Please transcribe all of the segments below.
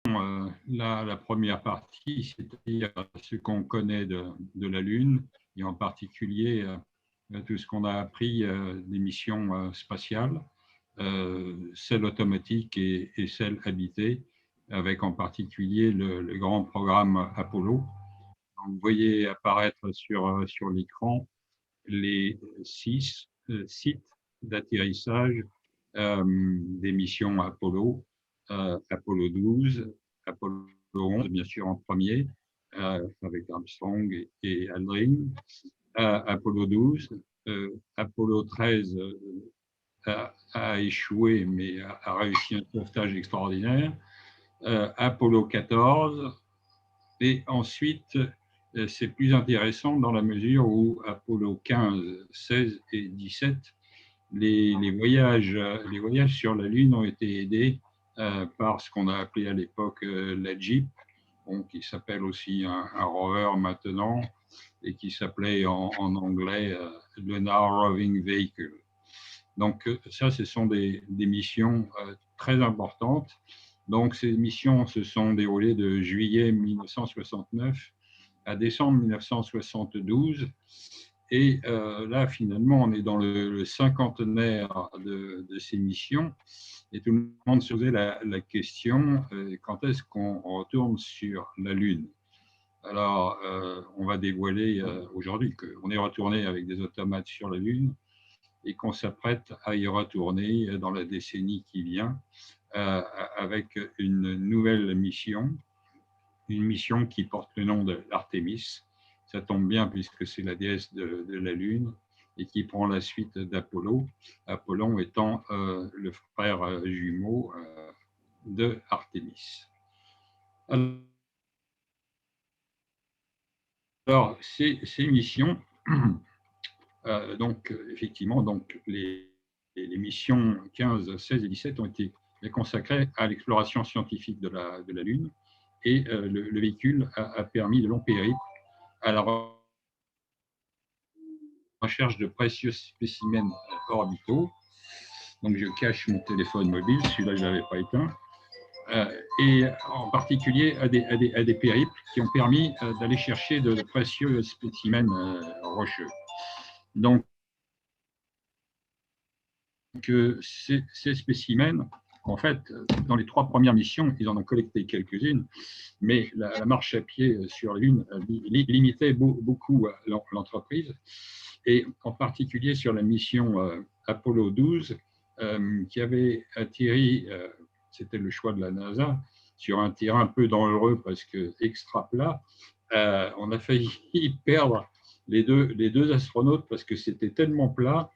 la première partie, c'est-à-dire ce qu'on connaît de la Lune, et en particulier tout ce qu'on a appris des missions spatiales, celles automatiques et celles habitées, avec en particulier le grand programme Apollo. Vous voyez apparaître sur l'écran les 6 sites d'atterrissage des missions Apollo, Apollo 12, Apollo 11, bien sûr en premier, avec Armstrong et Aldrin, Apollo 12, Apollo 13 a échoué, mais a réussi un sauvetage extraordinaire, Apollo 14, et ensuite, c'est plus intéressant dans la mesure où Apollo 15, 16 et 17, les voyages sur la Lune ont été aidés par ce qu'on a appelé à l'époque la JEEP, qui s'appelle aussi un rover maintenant, et qui s'appelait en anglais Lunar Roving Vehicle. Donc ça, ce sont des missions très importantes. Donc ces missions se sont déroulées de juillet 1969 à décembre 1972. Et là, finalement, on est dans le cinquantenaire de ces missions. Et tout le monde se posait la question, quand est-ce qu'on retourne sur la Lune? Alors, on va dévoiler aujourd'hui qu'on est retourné avec des automates sur la Lune et qu'on s'apprête à y retourner dans la décennie qui vient avec une nouvelle mission, une mission qui porte le nom d'Artémis. Ça tombe bien puisque c'est la déesse de la Lune et qui prend la suite d'Apollon, Apollon étant le frère jumeau de Artémis. Alors, ces missions, donc effectivement, donc les missions 15, 16 et 17 ont été consacrées à l'exploration scientifique de la Lune, et le véhicule a permis de longs périples à la recherche de précieux spécimens orbitaux. Donc je cache mon téléphone mobile, celui-là je ne l'avais pas éteint, et en particulier à des périples qui ont permis d'aller chercher de précieux spécimens rocheux. Donc ces spécimens, en fait, dans les 3 premières missions, ils en ont collecté quelques-unes, mais la marche à pied sur la Lune limitait beaucoup l'entreprise, et en particulier sur la mission Apollo 12, qui avait atterri, c'était le choix de la NASA, sur un terrain un peu dangereux parce que extra plat. On a failli perdre les deux astronautes parce que c'était tellement plat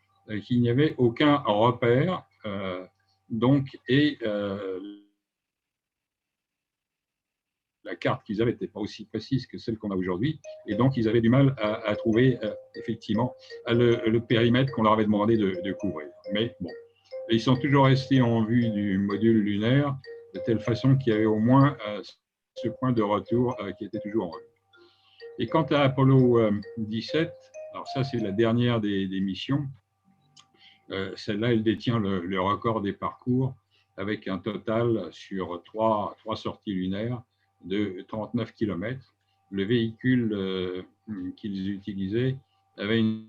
qu'il n'y avait aucun repère. Donc, et la carte qu'ils avaient n'était pas aussi précise que celle qu'on a aujourd'hui, et donc ils avaient du mal à trouver effectivement le périmètre qu'on leur avait demandé de couvrir. Mais bon, ils sont toujours restés en vue du module lunaire, de telle façon qu'il y avait au moins ce point de retour qui était toujours en vue. Et quant à Apollo 17, alors ça c'est la dernière des missions. Celle-là, elle détient le record des parcours, avec un total sur trois sorties lunaires de 39 km. Le véhicule qu'ils utilisaient avait une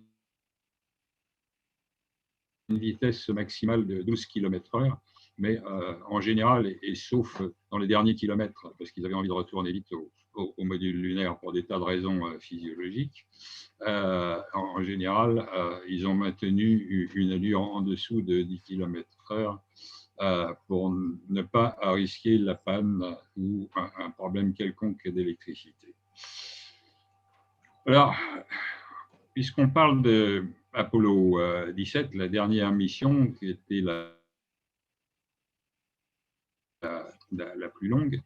vitesse maximale de 12 km/h, mais en général, et sauf dans les derniers kilomètres, parce qu'ils avaient envie de retourner vite au module lunaire pour des tas de raisons physiologiques, en général, ils ont maintenu une allure en dessous de 10 km/h pour ne pas risquer la panne ou un problème quelconque d'électricité. Alors, puisqu'on parle de Apollo 17, la dernière mission qui était la plus longue,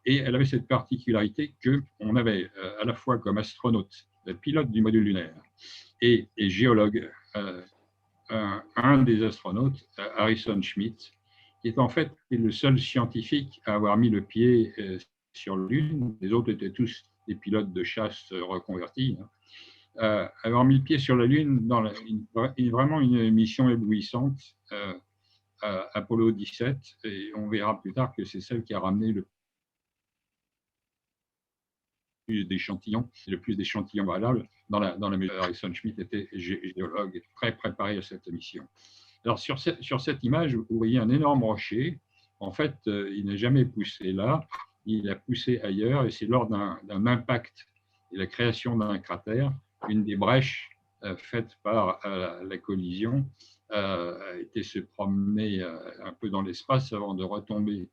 et elle avait cette particularité qu'on avait à la fois comme astronaute, pilote du module lunaire et géologue, un des astronautes, Harrison Schmitt, qui est en fait le seul scientifique à avoir mis le pied sur la Lune. Les autres étaient tous des pilotes de chasse reconvertis. Avoir mis le pied sur la Lune dans vraiment une mission éblouissante, Apollo 17, et on verra plus tard que c'est celle qui a ramené le d'échantillons, le plus d'échantillons valables dans la mesure. Harrison Schmitt était géologue très préparé à cette mission. Alors, sur cette image, vous voyez un énorme rocher. En fait, il n'a jamais poussé là, il a poussé ailleurs, et c'est lors d'un impact et la création d'un cratère, une des brèches faites par la collision a été se promener un peu dans l'espace avant de retomber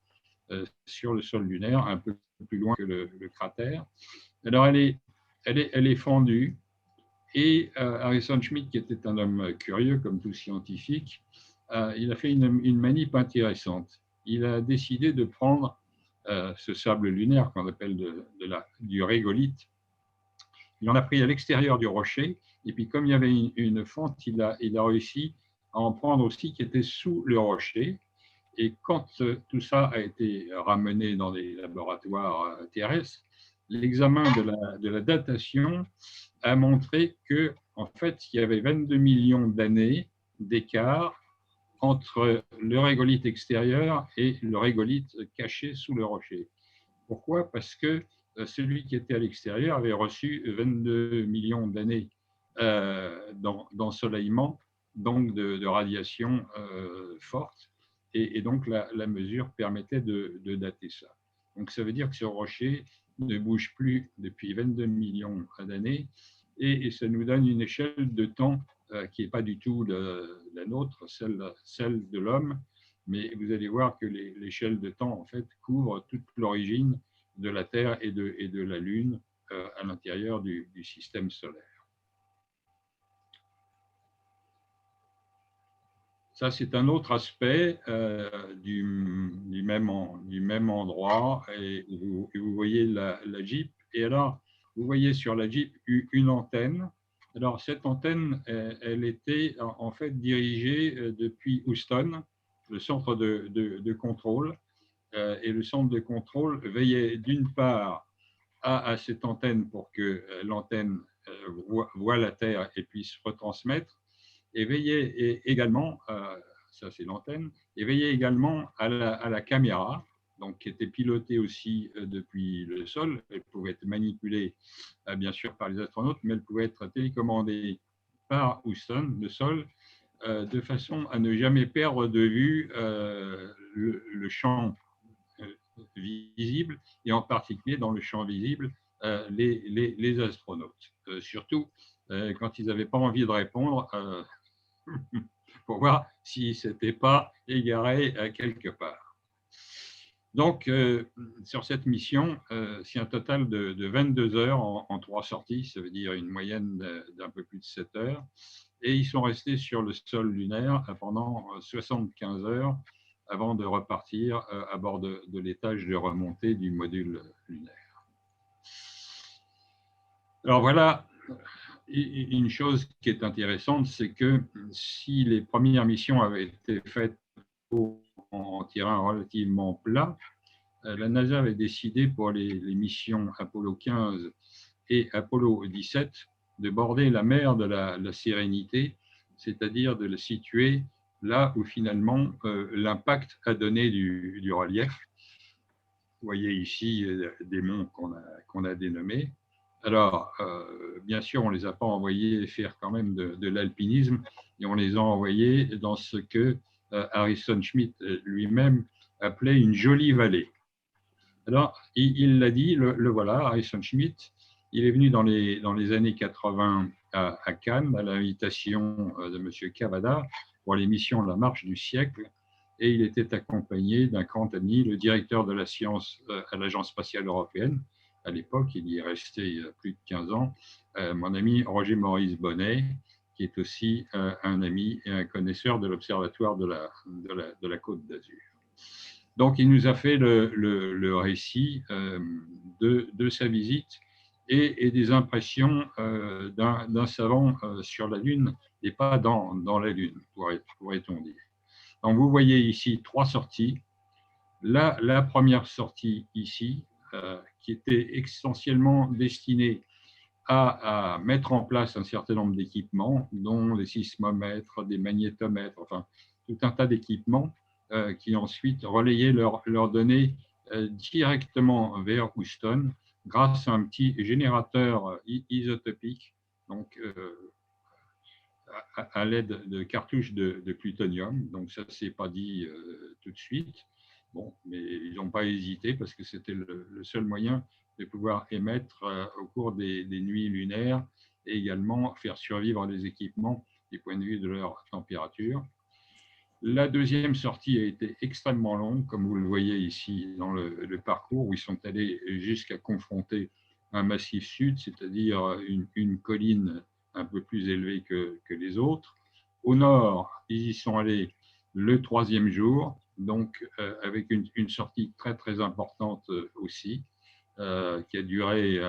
sur le sol lunaire, un peu plus loin que le cratère. Alors, elle est fendue. Et Harrison Schmitt, qui était un homme curieux, comme tout scientifique, il a fait une manip intéressante. Il a décidé de prendre ce sable lunaire qu'on appelle du régolithe. Il en a pris à l'extérieur du rocher, et puis comme il y avait une fente, il a réussi à en prendre aussi qui était sous le rocher. Et quand tout ça a été ramené dans les laboratoires terrestres, l'examen de la datation a montré que, en fait, il y avait 22 millions d'années d'écart entre le régolithe extérieur et le régolithe caché sous le rocher. Pourquoi? Parce que celui qui était à l'extérieur avait reçu 22 millions d'années d'ensoleillement, donc de radiation forte, et donc la mesure permettait de dater ça. Donc ça veut dire que ce rocher ne bouge plus depuis 22 millions d'années, et ça nous donne une échelle de temps qui n'est pas du tout la nôtre, celle de l'homme, mais vous allez voir que l'échelle de temps en fait couvre toute l'origine de la Terre et de la Lune à l'intérieur du système solaire. Ça, c'est un autre aspect du même endroit. Et vous voyez la Jeep. Et alors, vous voyez sur la Jeep une antenne. Alors, cette antenne, elle était en fait dirigée depuis Houston, le centre de contrôle. Et le centre de contrôle veillait d'une part à cette antenne pour que l'antenne voit la Terre et puisse retransmettre, et veillait également, ça c'est l'antenne, et veillait également à la caméra, donc qui était pilotée aussi depuis le sol. Elle pouvait être manipulée bien sûr par les astronautes, mais elle pouvait être télécommandée par Houston, le sol, de façon à ne jamais perdre de vue le champ visible, et en particulier dans le champ visible, les astronautes. Surtout quand ils n'avaient pas envie de répondre, pour voir s'ils ne s'étaient pas égarés quelque part. Donc, sur cette mission, c'est un total de 22 heures en 3 sorties, ça veut dire une moyenne d'un peu plus de 7 heures. Et ils sont restés sur le sol lunaire pendant 75 heures avant de repartir à bord de l'étage de remontée du module lunaire. Alors voilà, une chose qui est intéressante, c'est que si les premières missions avaient été faites en terrain relativement plat, la NASA avait décidé pour les missions Apollo 15 et Apollo 17 de border la mer de la Sérénité, c'est-à-dire de la situer là où finalement l'impact a donné du relief. Vous voyez ici des monts qu'on a dénommés. Alors, bien sûr, on ne les a pas envoyés faire quand même de l'alpinisme, et on les a envoyés dans ce que Harrison Schmitt lui-même appelait une jolie vallée. Alors, il l'a dit, le voilà, Harrison Schmitt. Il est venu dans les années 80 à Cannes, à l'invitation de M. Cavada, pour l'émission La Marche du siècle, et il était accompagné d'un grand ami, le directeur de la science à l'Agence spatiale européenne. À l'époque, il y est resté plus de 15 ans, mon ami Roger Maurice Bonnet, qui est aussi un ami et un connaisseur de l'Observatoire de la Côte d'Azur. Donc, il nous a fait le récit de sa visite et des impressions d'un savant sur la Lune et pas dans la Lune, pourrait-on dire. Donc, vous voyez ici 3 sorties. La première sortie ici, qui était essentiellement destinée à mettre en place un certain nombre d'équipements, dont les sismomètres, des magnétomètres, enfin, tout un tas d'équipements qui ensuite relayaient leurs données directement vers Houston grâce à un petit générateur isotopique, donc à l'aide de cartouches de plutonium. Donc ça, c'est pas dit tout de suite. Bon, mais ils n'ont pas hésité parce que c'était le seul moyen de pouvoir émettre au cours des nuits lunaires et également faire survivre les équipements du point de vue de leur température. La deuxième sortie a été extrêmement longue, comme vous le voyez ici dans le parcours, où ils sont allés jusqu'à confronter un massif sud, c'est-à-dire une colline un peu plus élevée que les autres. Au nord, ils y sont allés le troisième jour, donc avec une sortie très très importante aussi, qui a duré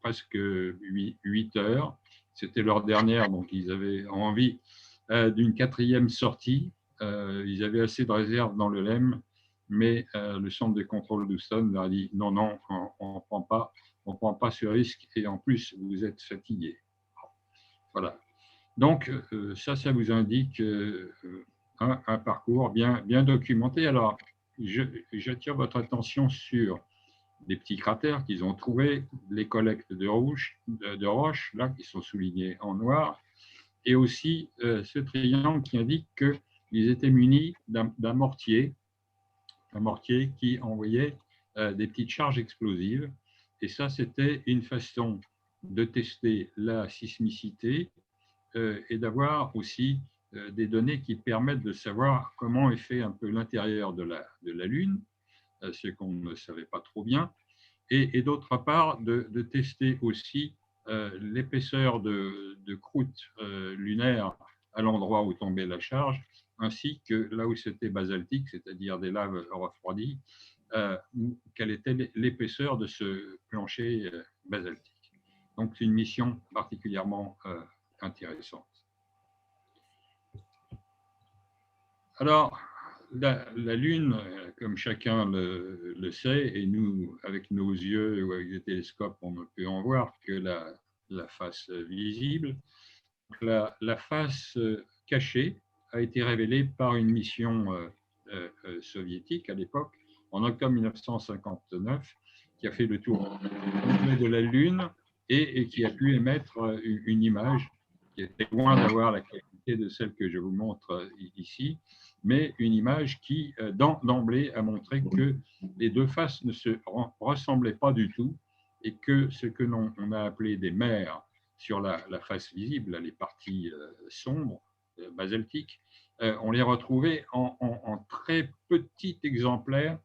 presque 8 heures. C'était leur dernière, donc ils avaient envie d'une quatrième sortie. Ils avaient assez de réserves dans le LEM, mais le centre de contrôle d'Houston leur a dit non, non, on ne prend pas ce risque et en plus, vous êtes fatigué. Voilà. Donc, ça vous indique un parcours bien documenté. Alors, j'attire votre attention sur des petits cratères qu'ils ont trouvés, les collectes de roches, là, qui sont soulignés en noir, et aussi ce triangle qui indique qu'ils étaient munis d'un mortier qui envoyait des petites charges explosives. Et ça, c'était une façon de tester la sismicité et d'avoir aussi des données qui permettent de savoir comment est fait un peu l'intérieur de la Lune, ce qu'on ne savait pas trop bien, et d'autre part, de tester aussi l'épaisseur de croûte lunaire à l'endroit où tombait la charge, ainsi que là où c'était basaltique, c'est-à-dire des laves refroidies, quelle était l'épaisseur de ce plancher basaltique. Donc, c'est une mission particulièrement intéressante. Alors, la Lune, comme chacun le sait, et nous, avec nos yeux ou avec des télescopes, on ne peut en voir que la face visible. La face cachée a été révélée par une mission soviétique à l'époque, en octobre 1959, qui a fait le tour complet de la Lune et qui a pu émettre une image qui était loin d'avoir la qualité de celle que je vous montre ici, mais une image qui, d'emblée, a montré que les deux faces ne se ressemblaient pas du tout et que ce que l'on a appelé des mers sur la face visible, les parties sombres, basaltiques, on les retrouvait en très petits exemplaires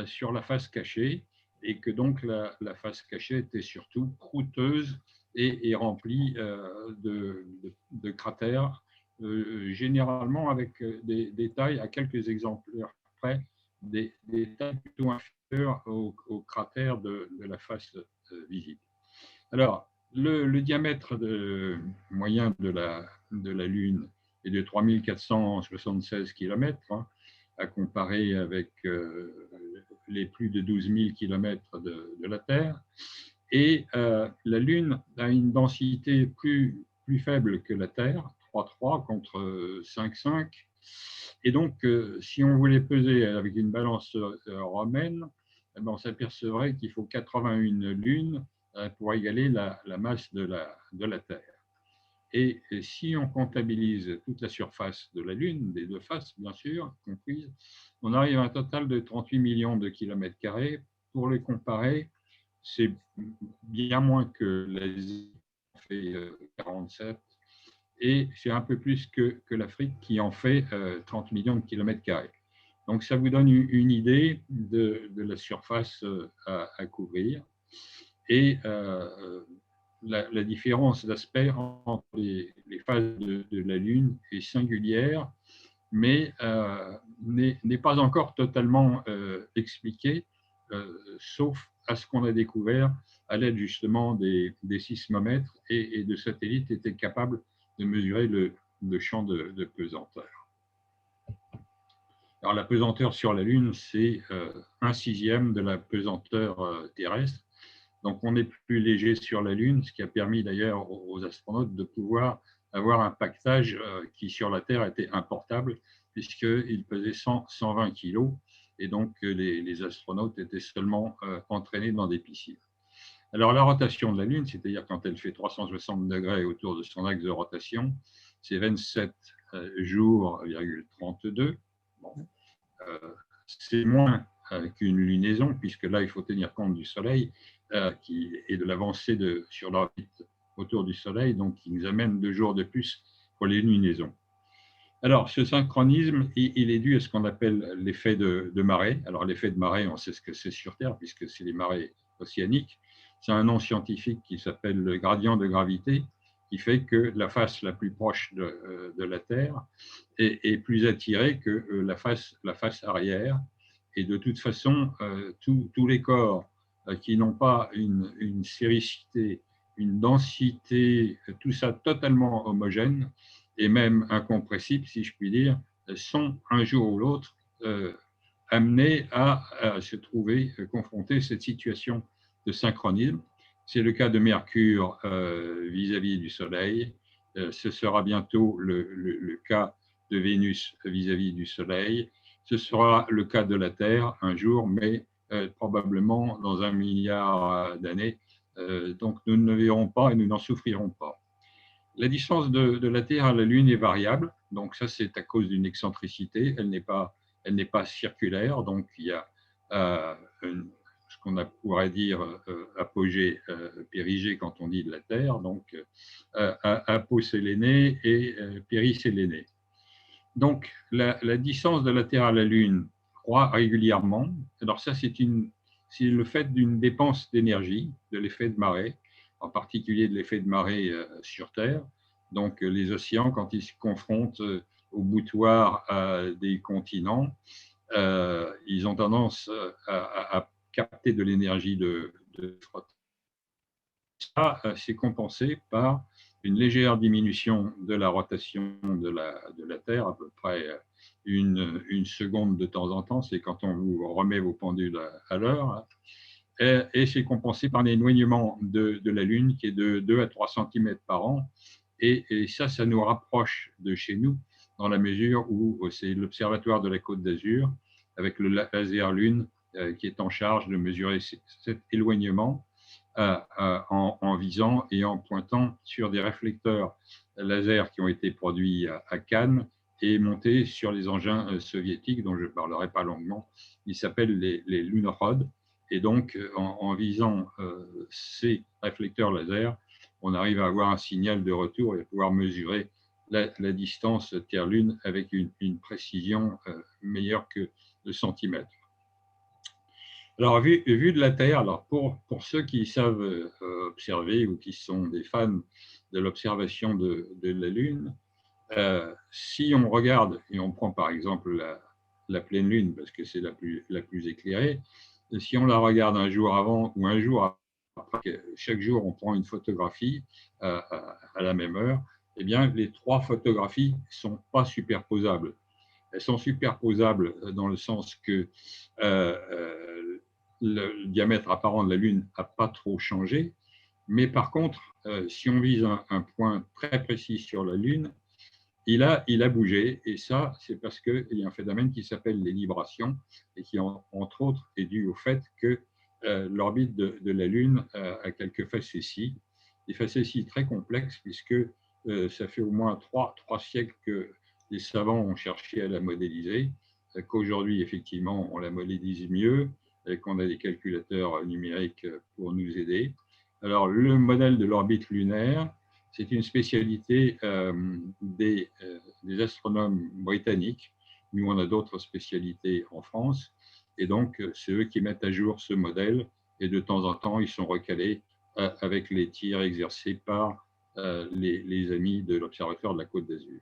sur la face cachée, et que donc la face cachée était surtout croûteuse et remplie de cratères, généralement avec des tailles, à quelques exemplaires près, des tailles plutôt inférieures aux cratères de la face visible. Alors, le diamètre moyen de la Lune est de 3476 km, hein, à comparer avec les plus de 12 000 km de la Terre. Et la Lune a une densité plus faible que la Terre, 3,3 contre 5,5. Et donc, si on voulait peser avec une balance romaine, eh ben, on s'apercevrait qu'il faut 81 lunes pour égaler la masse de la Terre. Et si on comptabilise toute la surface de la Lune, des deux faces bien sûr, comprises, on arrive à un total de 38 millions de kilomètres carrés. Pour les comparer, c'est bien moins que l'Asie, qui en fait 47, et c'est un peu plus que l'Afrique, qui en fait 30 millions de kilomètres carrés. Donc ça vous donne une idée de la surface à couvrir. Et la différence d'aspect entre les phases de la Lune est singulière, mais n'est pas encore totalement expliquée, sauf à ce qu'on a découvert à l'aide justement des sismomètres et de satellites étaient capables de mesurer le champ de pesanteur. Alors la pesanteur sur la Lune, c'est 1/6 de la pesanteur terrestre. Donc on est plus léger sur la Lune, ce qui a permis d'ailleurs aux astronautes de pouvoir avoir un pactage qui sur la Terre était importable, puisqu'il pesait 120 kg, et donc les astronautes étaient seulement entraînés dans des piscines. Alors, la rotation de la Lune, c'est-à-dire quand elle fait 360 degrés autour de son axe de rotation, c'est 27 jours, 32. Bon, c'est moins qu'une lunaison, puisque là, il faut tenir compte du Soleil et de l'avancée sur l'orbite autour du Soleil, donc qui nous amène 2 jours de plus pour les lunaisons. Alors, ce synchronisme, il est dû à ce qu'on appelle l'effet de marée. Alors, l'effet de marée, on sait ce que c'est sur Terre, puisque c'est les marées océaniques. C'est un nom scientifique qui s'appelle le gradient de gravité, qui fait que la face la plus proche de la Terre est plus attirée que la face arrière. Et de toute façon, tous les corps qui n'ont pas une séricité, une densité, tout ça totalement homogène, et même incompressibles, si je puis dire, sont un jour ou l'autre amenés à se trouver confrontés à cette situation de synchronisme. C'est le cas de Mercure vis-à-vis du Soleil. Ce sera bientôt le cas de Vénus vis-à-vis du Soleil. Ce sera le cas de la Terre un jour, mais probablement dans 1 milliard d'années. Donc nous ne le verrons pas et nous n'en souffrirons pas. La distance de la Terre à la Lune est variable, donc ça c'est à cause d'une excentricité, elle n'est pas circulaire, donc il y a ce qu'on pourrait dire apogée périgée quand on dit de la Terre, donc aposélénée et périsélénée. Donc la distance de la Terre à la Lune croît régulièrement. Alors ça c'est le fait d'une dépense d'énergie, de l'effet de marée, en particulier de l'effet de marée sur Terre. Donc les océans, quand ils se confrontent au boutoir des continents, ils ont tendance à capter de l'énergie de frottement. Ça, c'est compensé par une légère diminution de la rotation de la Terre, à peu près une seconde de temps en temps, c'est quand on vous remet vos pendules à l'heure, et c'est compensé par l'éloignement de la Lune qui est de 2 à 3 cm par an, et ça nous rapproche de chez nous dans la mesure où c'est l'Observatoire de la Côte d'Azur avec le laser Lune qui est en charge de mesurer cet éloignement en visant et en pointant sur des réflecteurs laser qui ont été produits à Cannes et montés sur les engins soviétiques dont je ne parlerai pas longuement. Ils s'appellent les Lunarod. Et donc, en visant ces réflecteurs laser, on arrive à avoir un signal de retour et à pouvoir mesurer la distance Terre-Lune avec une précision meilleure que le centimètre. Alors, vu de la Terre, alors pour ceux qui savent observer ou qui sont des fans de l'observation de la Lune, si on regarde, et on prend par exemple la pleine Lune, parce que c'est la plus éclairée, si on la regarde un jour avant ou un jour après, chaque jour on prend une photographie à la même heure, eh bien les 3 photographies ne sont pas superposables. Elles sont superposables dans le sens que le diamètre apparent de la Lune n'a pas trop changé, mais par contre, si on vise un point très précis sur la Lune, il a bougé, et ça, c'est parce qu'il y a un phénomène qui s'appelle les librations, et qui, entre autres, est dû au fait que l'orbite de la Lune a quelques facéties, des facéties très complexes, puisque ça fait au moins 3 siècles que les savants ont cherché à la modéliser, qu'aujourd'hui, effectivement, on la modélise mieux, et qu'on a des calculateurs numériques pour nous aider. Alors, le modèle de l'orbite lunaire, c'est une spécialité des astronomes britanniques. Nous, on a d'autres spécialités en France. Et donc, c'est eux qui mettent à jour ce modèle. Et de temps en temps, ils sont recalés avec les tirs exercés par les amis de l'Observatoire de la Côte d'Azur.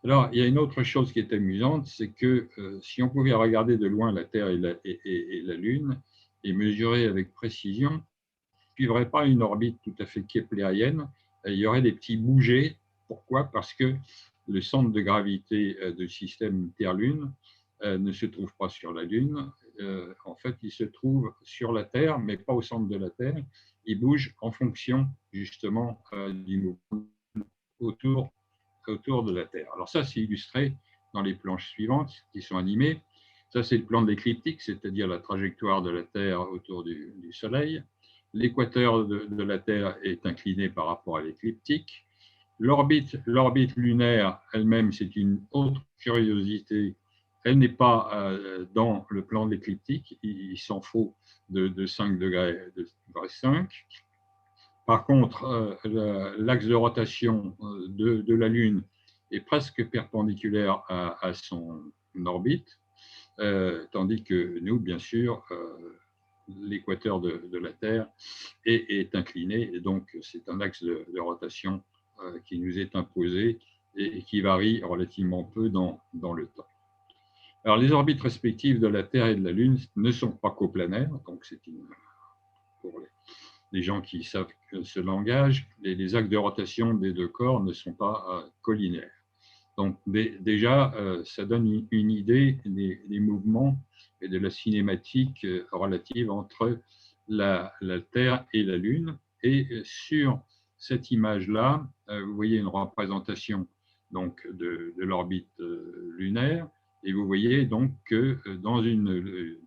Alors, il y a une autre chose qui est amusante, c'est que si on pouvait regarder de loin la Terre et la Lune et mesurer avec précision, on ne suivrait pas une orbite tout à fait keplérienne. Il y aurait des petits bougés. Pourquoi? Parce que le centre de gravité du système Terre-Lune ne se trouve pas sur la Lune. En fait, il se trouve sur la Terre, mais pas au centre de la Terre. Il bouge en fonction justement du mouvement autour de la Terre. Alors ça, c'est illustré dans les planches suivantes qui sont animées. Ça, c'est le plan de l'écliptique, c'est-à-dire la trajectoire de la Terre autour du Soleil. l'équateur de la Terre est incliné par rapport à l'écliptique. L'orbite lunaire elle-même, c'est une autre curiosité. Elle n'est pas dans le plan de l'écliptique, il s'en faut de 5 degrés, de 5. Par contre, l'axe de rotation de la Lune est presque perpendiculaire à son orbite, tandis que nous, bien sûr, l'équateur de la Terre est incliné, et donc c'est un axe de rotation qui nous est imposé et qui varie relativement peu dans le temps. Alors, les orbites respectives de la Terre et de la Lune ne sont pas coplanaires, donc c'est pour les gens qui savent ce langage, les axes de rotation des deux corps ne sont pas collinaires. Donc déjà, ça donne une idée des mouvements et de la cinématique relative entre la Terre et la Lune. Et sur cette image-là, vous voyez une représentation donc, de l'orbite lunaire, et vous voyez donc que dans une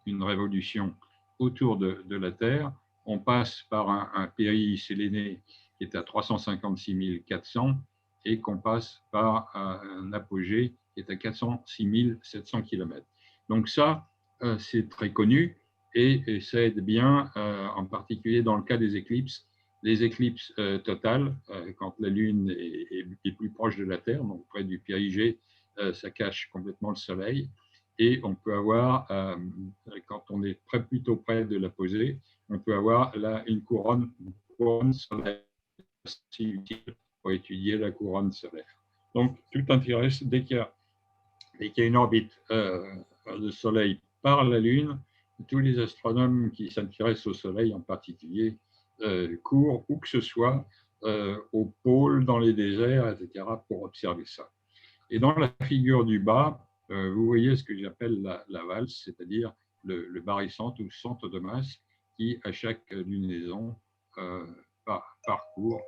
révolution autour de la Terre, on passe par un périséléné qui est à 356 400 et qu'on passe par un apogée qui est à 406 700 km. Donc ça, c'est très connu et ça aide bien, en particulier dans le cas des éclipses. Les éclipses totales, quand la Lune est plus proche de la Terre, donc près du périgée, ça cache complètement le Soleil. Et on peut avoir, quand on est plutôt près de l'apogée, on peut avoir là une couronne solaire assez utile pour étudier la couronne solaire. Donc, tout intéresse, dès qu'il y a une orbite de Soleil par la Lune, tous les astronomes qui s'intéressent au Soleil en particulier courent où que ce soit, au pôle, dans les déserts, etc., pour observer ça. Et dans la figure du bas, vous voyez ce que j'appelle la valse, c'est-à-dire le barycentre ou centre de masse qui, à chaque lunaison, parcourt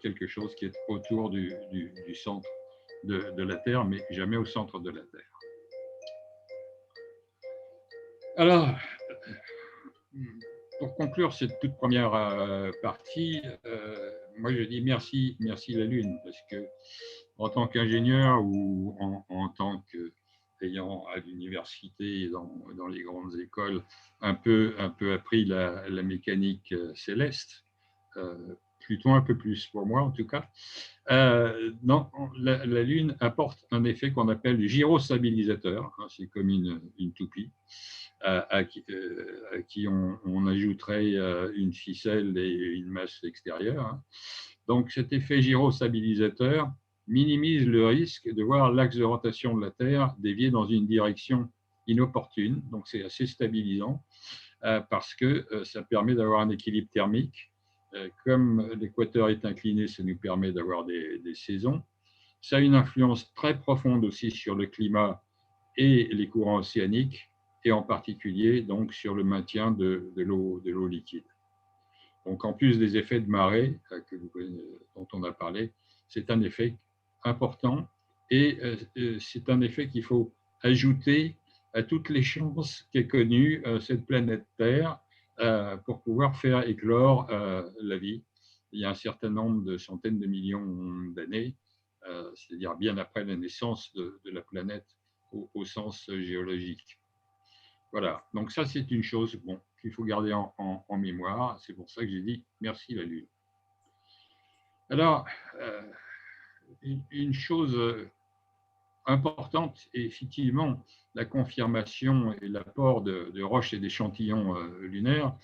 quelque chose qui est autour du centre de la Terre, mais jamais au centre de la Terre. Alors, pour conclure cette toute première partie, moi je dis merci la Lune, parce que en tant qu'ingénieur ou en tant qu'ayant à l'université, dans les grandes écoles, un peu appris la mécanique céleste, plutôt un peu plus pour moi en tout cas, non, la Lune apporte un effet qu'on appelle gyrostabilisateur, hein, c'est comme une toupie, à qui on ajouterait une ficelle et une masse extérieure. Hein. Donc cet effet gyrostabilisateur minimise le risque de voir l'axe de rotation de la Terre dévier dans une direction inopportune. Donc c'est assez stabilisant parce que ça permet d'avoir un équilibre thermique. Comme l'équateur est incliné, ça nous permet d'avoir des saisons. Ça a une influence très profonde aussi sur le climat et les courants océaniques, et en particulier donc, sur le maintien de l'eau liquide. Donc en plus des effets de marée dont on a parlé, c'est un effet important et c'est un effet qu'il faut ajouter à toutes les chances qu'ait connues cette planète Terre pour pouvoir faire éclore la vie. Il y a un certain nombre de centaines de millions d'années, c'est-à-dire bien après la naissance de la planète au sens géologique. Voilà, donc ça c'est une chose qu'il faut garder en mémoire. C'est pour ça que j'ai dit merci la Lune. Alors, une chose importante, effectivement, la confirmation et l'apport de roches et d'échantillons lunaires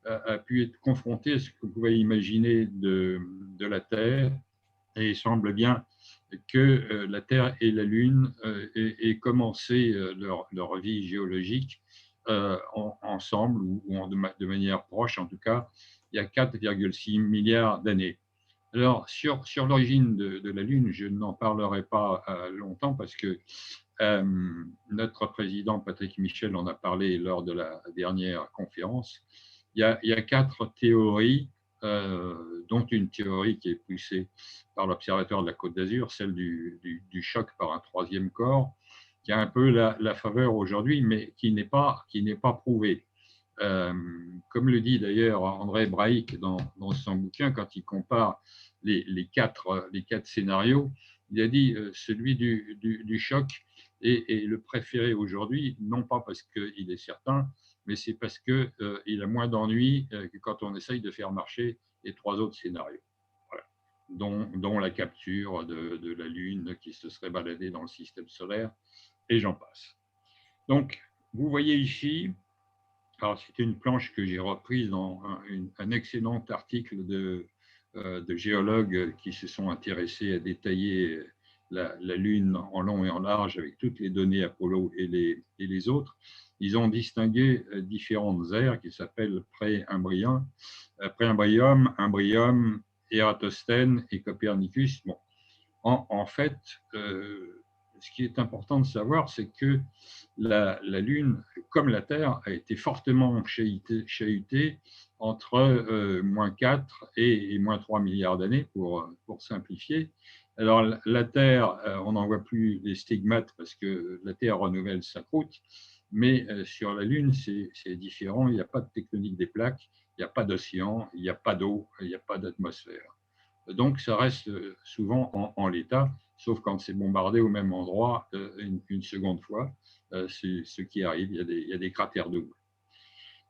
a pu être confronté à ce que vous pouvez imaginer de la Terre, et il semble bien que la Terre et la Lune aient commencé leur vie géologique ensemble ou de manière proche, en tout cas, il y a 4,6 milliards d'années. Alors, sur l'origine de la Lune, je n'en parlerai pas longtemps parce que notre président Patrick Michel en a parlé lors de la dernière conférence. Il y a 4 théories, dont une théorie qui est poussée par l'Observatoire de la Côte d'Azur, celle du choc par un troisième corps, qui a un peu la faveur aujourd'hui, mais qui n'est pas prouvée. comme le dit d'ailleurs André Braic dans son bouquin, quand il compare les quatre scénarios, il a dit celui du choc est le préféré aujourd'hui, non pas parce qu'il est certain, mais c'est parce qu'il a moins d'ennuis que quand on essaye de faire marcher les trois autres scénarios. Voilà. Dont la capture de la Lune qui se serait baladée dans le système solaire, et j'en passe. Donc, vous voyez ici, c'est une planche que j'ai reprise dans un excellent article de géologues qui se sont intéressés à détailler la Lune en long et en large avec toutes les données Apollo et les autres. Ils ont distingué différentes ères qui s'appellent pré-imbrien, Imbrium, Ératosthène et Copernicus. Bon, en fait, ce qui est important de savoir, c'est que la Lune, comme la Terre, a été fortement chahutée entre moins 4 et moins 3 milliards d'années, pour simplifier. Alors, la Terre, on n'en voit plus les stigmates parce que la Terre renouvelle sa croûte, mais sur la Lune, c'est différent. Il n'y a pas de tectonique des plaques, il n'y a pas d'océan, il n'y a pas d'eau, il n'y a pas d'atmosphère. Donc, ça reste souvent en l'état, sauf quand c'est bombardé au même endroit une seconde fois. C'est ce qui arrive, il y a des cratères doubles.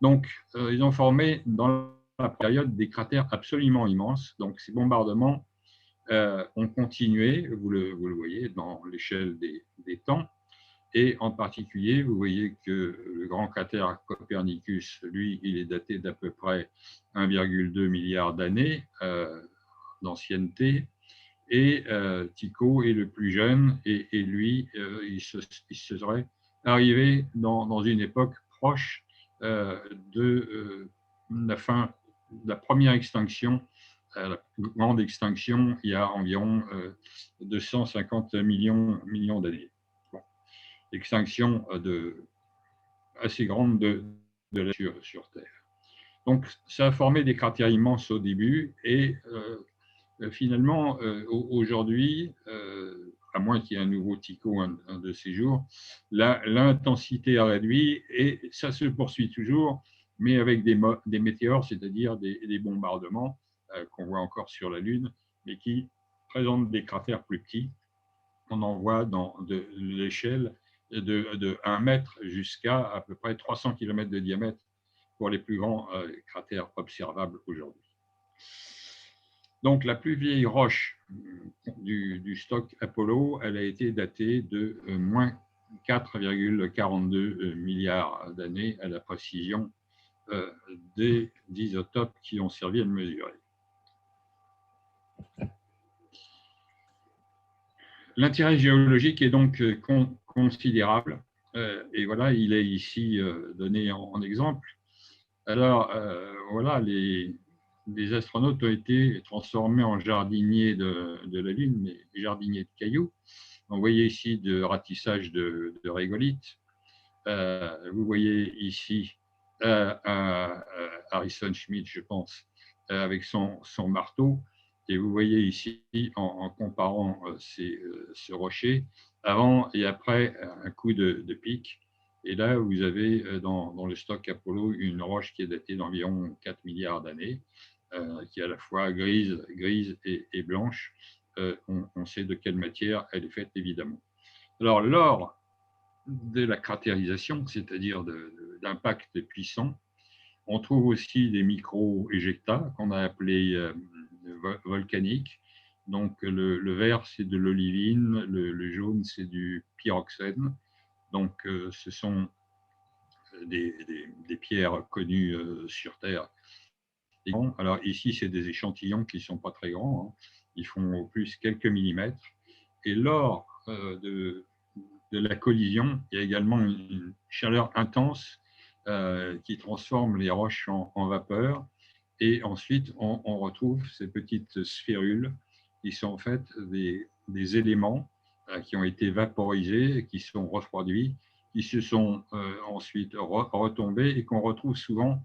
Donc, ils ont formé dans la période des cratères absolument immenses. Donc, ces bombardements ont continué, vous le voyez, dans l'échelle des temps. Et en particulier, vous voyez que le grand cratère Copernicus, lui, il est daté d'à peu près 1,2 milliard d'années d'ancienneté. Et Tycho est le plus jeune, et lui, il se serait arrivé dans une époque proche de la fin de la première extinction, la grande extinction, il y a environ 250 millions d'années. Bon. Extinction assez grande de la sur Terre. Donc, ça a formé des cratères immenses au début, et finalement, aujourd'hui, à moins qu'il y ait un nouveau Tycho un de ces jours, l'intensité a réduit, et ça se poursuit toujours, mais avec des météores, c'est-à-dire des bombardements qu'on voit encore sur la Lune, mais qui présentent des cratères plus petits. On en voit de l'échelle de 1 mètre jusqu'à à peu près 300 km de diamètre pour les plus grands cratères observables aujourd'hui. Donc, la plus vieille roche du stock Apollo, elle a été datée de moins 4,42 milliards d'années à la précision des isotopes qui ont servi à le mesurer. L'intérêt géologique est donc considérable, et voilà, il est ici donné en exemple. Alors, voilà, les astronautes ont été transformés en jardiniers de la Lune, mais jardiniers de cailloux. Vous voyez ici de ratissage de régolithes. Vous voyez ici Harrison Schmitt, je pense, avec son marteau. Et vous voyez ici, en comparant ce rocher, avant et après un coup de pic. Et là, vous avez dans le stock Apollo une roche qui est datée d'environ 4 milliards d'années, qui est à la fois grise et blanche. On sait de quelle matière elle est faite, évidemment. Alors, lors de la cratérisation, c'est-à-dire d'impact puissant, on trouve aussi des micro-éjectats qu'on a appelés volcaniques. Donc, le vert, c'est de l'olivine, le jaune, c'est du pyroxène. Donc, ce sont des pierres connues sur Terre. Alors, ici, c'est des échantillons qui ne sont pas très grands. Hein. Ils font au plus quelques millimètres. Et lors de la collision, il y a également une chaleur intense qui transforme les roches en vapeur. Et ensuite, on retrouve ces petites sphérules qui sont en fait des éléments qui ont été vaporisés, qui sont refroidis, qui se sont ensuite retombés et qu'on retrouve souvent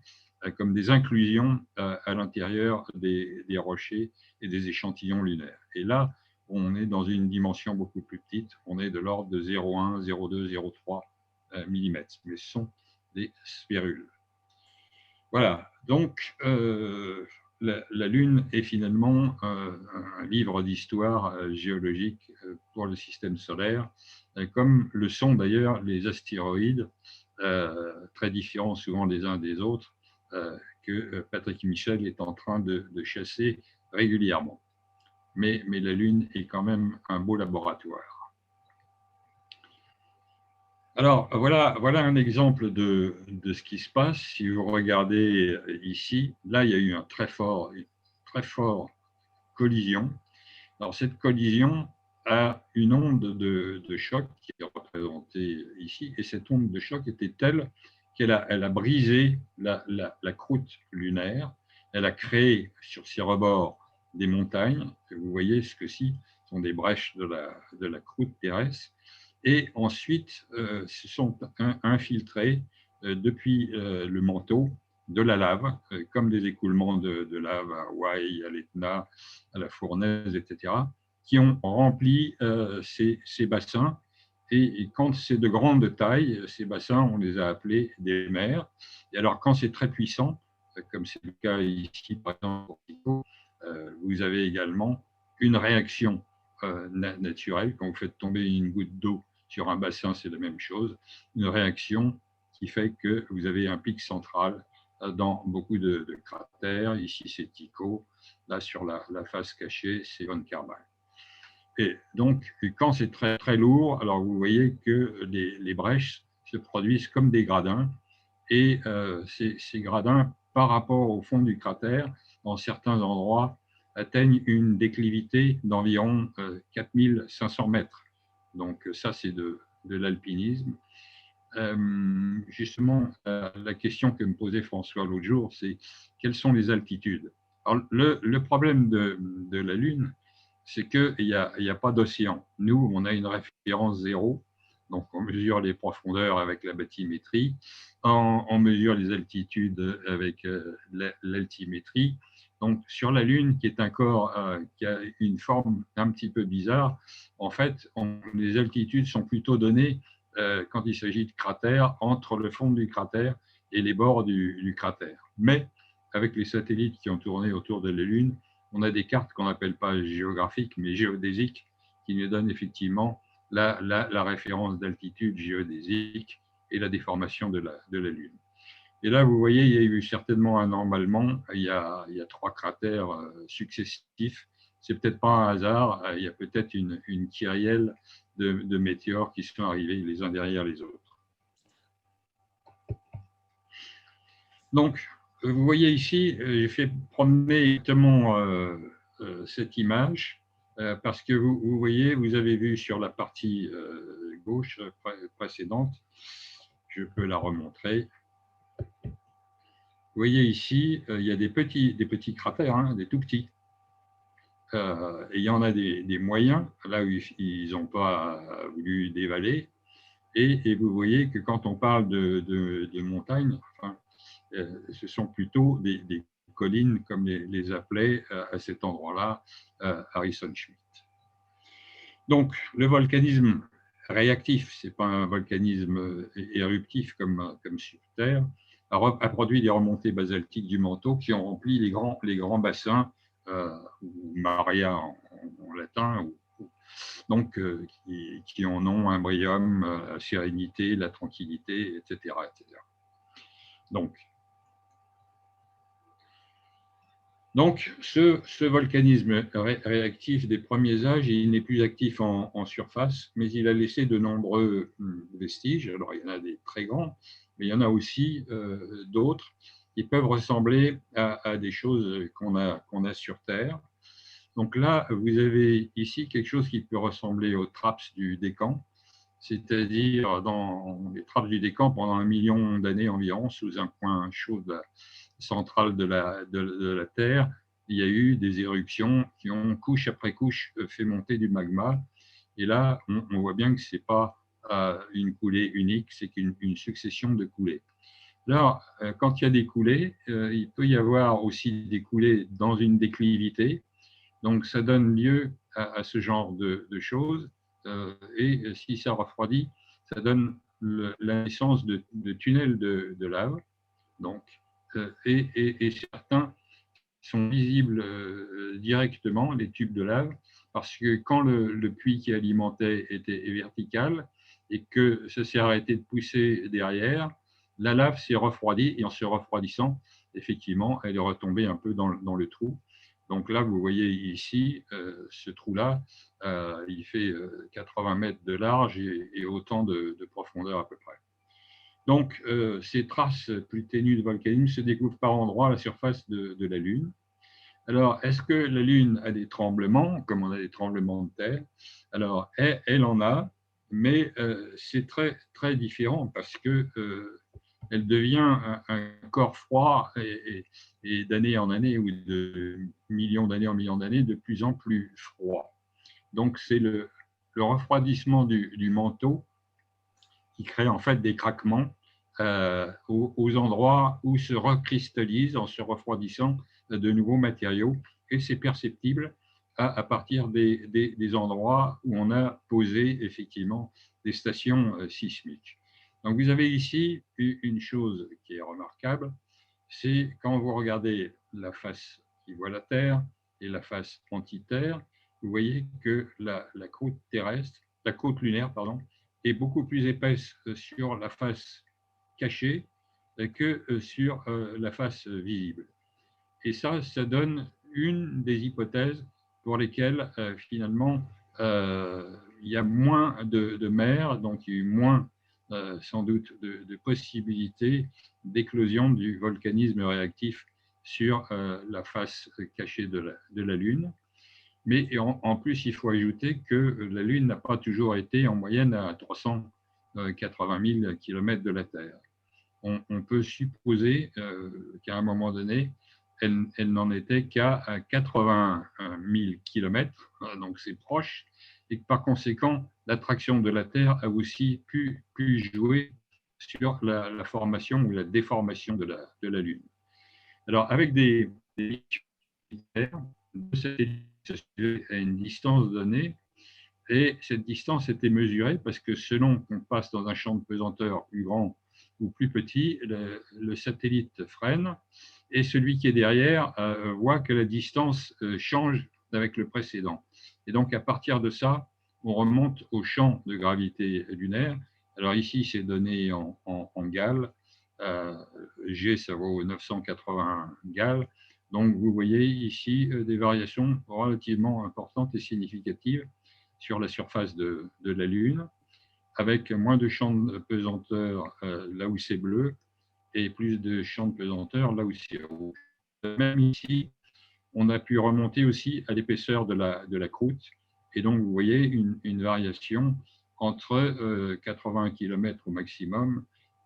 comme des inclusions à l'intérieur des rochers et des échantillons lunaires. Et là, on est dans une dimension beaucoup plus petite, on est de l'ordre de 0,1, 0,2, 0,3 mm, mais ce sont des sphérules. Voilà, Donc, la Lune est finalement un livre d'histoire géologique pour le système solaire, comme le sont d'ailleurs les astéroïdes, très différents souvent les uns des autres, que Patrick Michel est en train de chasser régulièrement. Mais la Lune est quand même un beau laboratoire. Alors, voilà un exemple de ce qui se passe. Si vous regardez ici, là, il y a eu une très fort collision. Alors, cette collision a une onde de choc qui est représentée ici, et cette onde de choc était telle qu'elle a brisé la croûte lunaire. Elle a créé sur ses rebords des montagnes. Vous voyez ce que ci sont des brèches de la croûte terrestre. Et ensuite, se sont infiltrés depuis le manteau de la lave, comme des écoulements de lave à Hawaï, à l'Etna, à la Fournaise, etc., qui ont rempli ces bassins. Et quand c'est de grande taille, ces bassins, on les a appelés des mers. Et alors, quand c'est très puissant, comme c'est le cas ici, par exemple, vous avez également une réaction naturelle. Quand vous faites tomber une goutte d'eau sur un bassin, c'est la même chose. Une réaction qui fait que vous avez un pic central dans beaucoup de cratères. Ici, c'est Tycho. Là, sur la face cachée, c'est Von Carmel. Et donc, quand c'est très, très lourd, alors vous voyez que les brèches se produisent comme des gradins. Et ces gradins, par rapport au fond du cratère, dans certains endroits, atteignent une déclivité d'environ 4500 mètres. Donc ça, c'est de l'alpinisme. Justement, la question que me posait François l'autre jour, c'est quelles sont les altitudes? Alors, le problème de la Lune, c'est qu'il n'y a pas d'océan. Nous, on a une référence zéro, donc on mesure les profondeurs avec la bathymétrie, on mesure les altitudes avec l'altimétrie. Donc, sur la Lune, qui est un corps qui a une forme un petit peu bizarre, en fait, les altitudes sont plutôt données quand il s'agit de cratères, entre le fond du cratère et les bords du cratère. Mais avec les satellites qui ont tourné autour de la Lune, on a des cartes qu'on n'appelle pas géographiques, mais géodésiques, qui nous donnent effectivement la référence d'altitude géodésique et la déformation de la Lune. Et là, vous voyez, il y a eu certainement un emballement. Il y a 3 cratères successifs. C'est peut-être pas un hasard. Il y a peut-être une kyrielle de météores qui sont arrivés les uns derrière les autres. Donc, vous voyez ici, j'ai fait promener exactement cette image parce que vous voyez, vous avez vu sur la partie gauche précédente, je peux la remontrer. Vous voyez ici, il y a des petits cratères, hein, des tout petits. Et il y en a des moyens, là où ils n'ont pas voulu dévaler. Et vous voyez que quand on parle de montagnes, enfin, ce sont plutôt des collines, comme les appelait à cet endroit-là Harrison Schmitt. Donc, le volcanisme réactif, ce n'est pas un volcanisme éruptif comme sur Terre, a produit des remontées basaltiques du manteau qui ont rempli les grands bassins, ou maria en latin, donc qui en ont Imbrium, la sérénité, la tranquillité, etc. Donc ce volcanisme réactif des premiers âges, il n'est plus actif en surface, mais il a laissé de nombreux vestiges. Alors il y en a des très grands, mais il y en a aussi d'autres qui peuvent ressembler à des choses qu'on a sur Terre. Donc là, vous avez ici quelque chose qui peut ressembler aux trappes du Décan, c'est-à-dire dans les trappes du Décan pendant 1 million d'années environ, sous un point chaud central de la Terre, il y a eu des éruptions qui ont, couche après couche, fait monter du magma. Et là, on voit bien que ce n'est pas une coulée unique, c'est une succession de coulées. Alors, quand il y a des coulées, il peut y avoir aussi des coulées dans une déclivité. Donc, ça donne lieu à ce genre de choses. Et si ça refroidit, ça donne la naissance de tunnels de lave. Donc, et certains sont visibles directement, les tubes de lave, parce que quand le puits qui alimentait était vertical et que ça s'est arrêté de pousser derrière, la lave s'est refroidie et en se refroidissant, effectivement, elle est retombée un peu dans le trou. Donc là, vous voyez ici, ce trou-là, il fait 80 mètres de large et autant de profondeur à peu près. Donc, ces traces plus ténues de volcanisme se découvrent par endroits à la surface de la Lune. Alors, est-ce que la Lune a des tremblements, comme on a des tremblements de terre? Alors, elle en a, mais c'est très, très différent parce que elle devient un corps froid et d'année en année ou de millions d'années en millions d'années de plus en plus froid. Donc, c'est le refroidissement du manteau qui crée en fait des craquements aux endroits où se recristallisent en se refroidissant de nouveaux matériaux. Et c'est perceptible à partir des endroits où on a posé effectivement des stations sismiques. Donc vous avez ici une chose qui est remarquable, c'est quand vous regardez la face qui voit la Terre et la face anti-Terre, vous voyez que la croûte terrestre, la croûte lunaire, pardon, est beaucoup plus épaisse sur la face cachée que sur la face visible. Et ça donne une des hypothèses pour lesquelles finalement il y a moins de mer, donc il y a eu moins sans doute de possibilités d'éclosion du volcanisme réactif sur la face cachée de la Lune. Mais en plus, il faut ajouter que la Lune n'a pas toujours été en moyenne à 380 000 km de la Terre. On peut supposer qu'à un moment donné, elle n'en était qu'à 80 000 km, donc c'est proche, et que par conséquent, l'attraction de la Terre a aussi pu jouer sur la formation ou la déformation de la Lune. Alors, avec des satellites à une distance donnée, et cette distance était mesurée parce que selon qu'on passe dans un champ de pesanteur plus grand ou plus petit, le satellite freine et celui qui est derrière voit que la distance change avec le précédent. Et donc à partir de ça, on remonte au champ de gravité lunaire. Alors ici, c'est donné en Gall. G, ça vaut 980 Gall. Donc vous voyez ici des variations relativement importantes et significatives sur la surface de la Lune, avec moins de champs de pesanteur là où c'est bleu et plus de champs de pesanteur là où c'est rouge. Même ici, on a pu remonter aussi à l'épaisseur de la croûte. Et donc, vous voyez une variation entre 80 km au maximum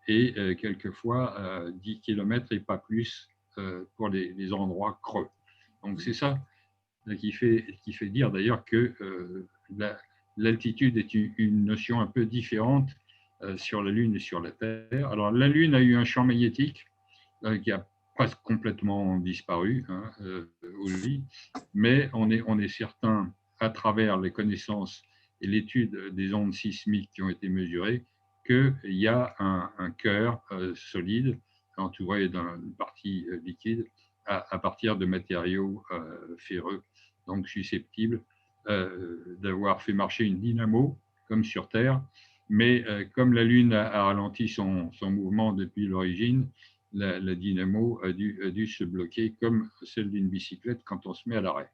et quelquefois 10 km et pas plus pour les endroits creux. Donc, c'est ça qui fait dire d'ailleurs que l'altitude est une notion un peu différente sur la Lune et sur la Terre. Alors, la Lune a eu un champ magnétique qui a presque complètement disparu aujourd'hui, mais on est certain, à travers les connaissances et l'étude des ondes sismiques qui ont été mesurées, qu'il y a un cœur solide, entouré d'une partie liquide, à partir de matériaux ferreux, donc susceptibles d'avoir fait marcher une dynamo, comme sur Terre, mais comme la Lune a ralenti son mouvement depuis l'origine, la dynamo a dû se bloquer comme celle d'une bicyclette quand on se met à l'arrêt.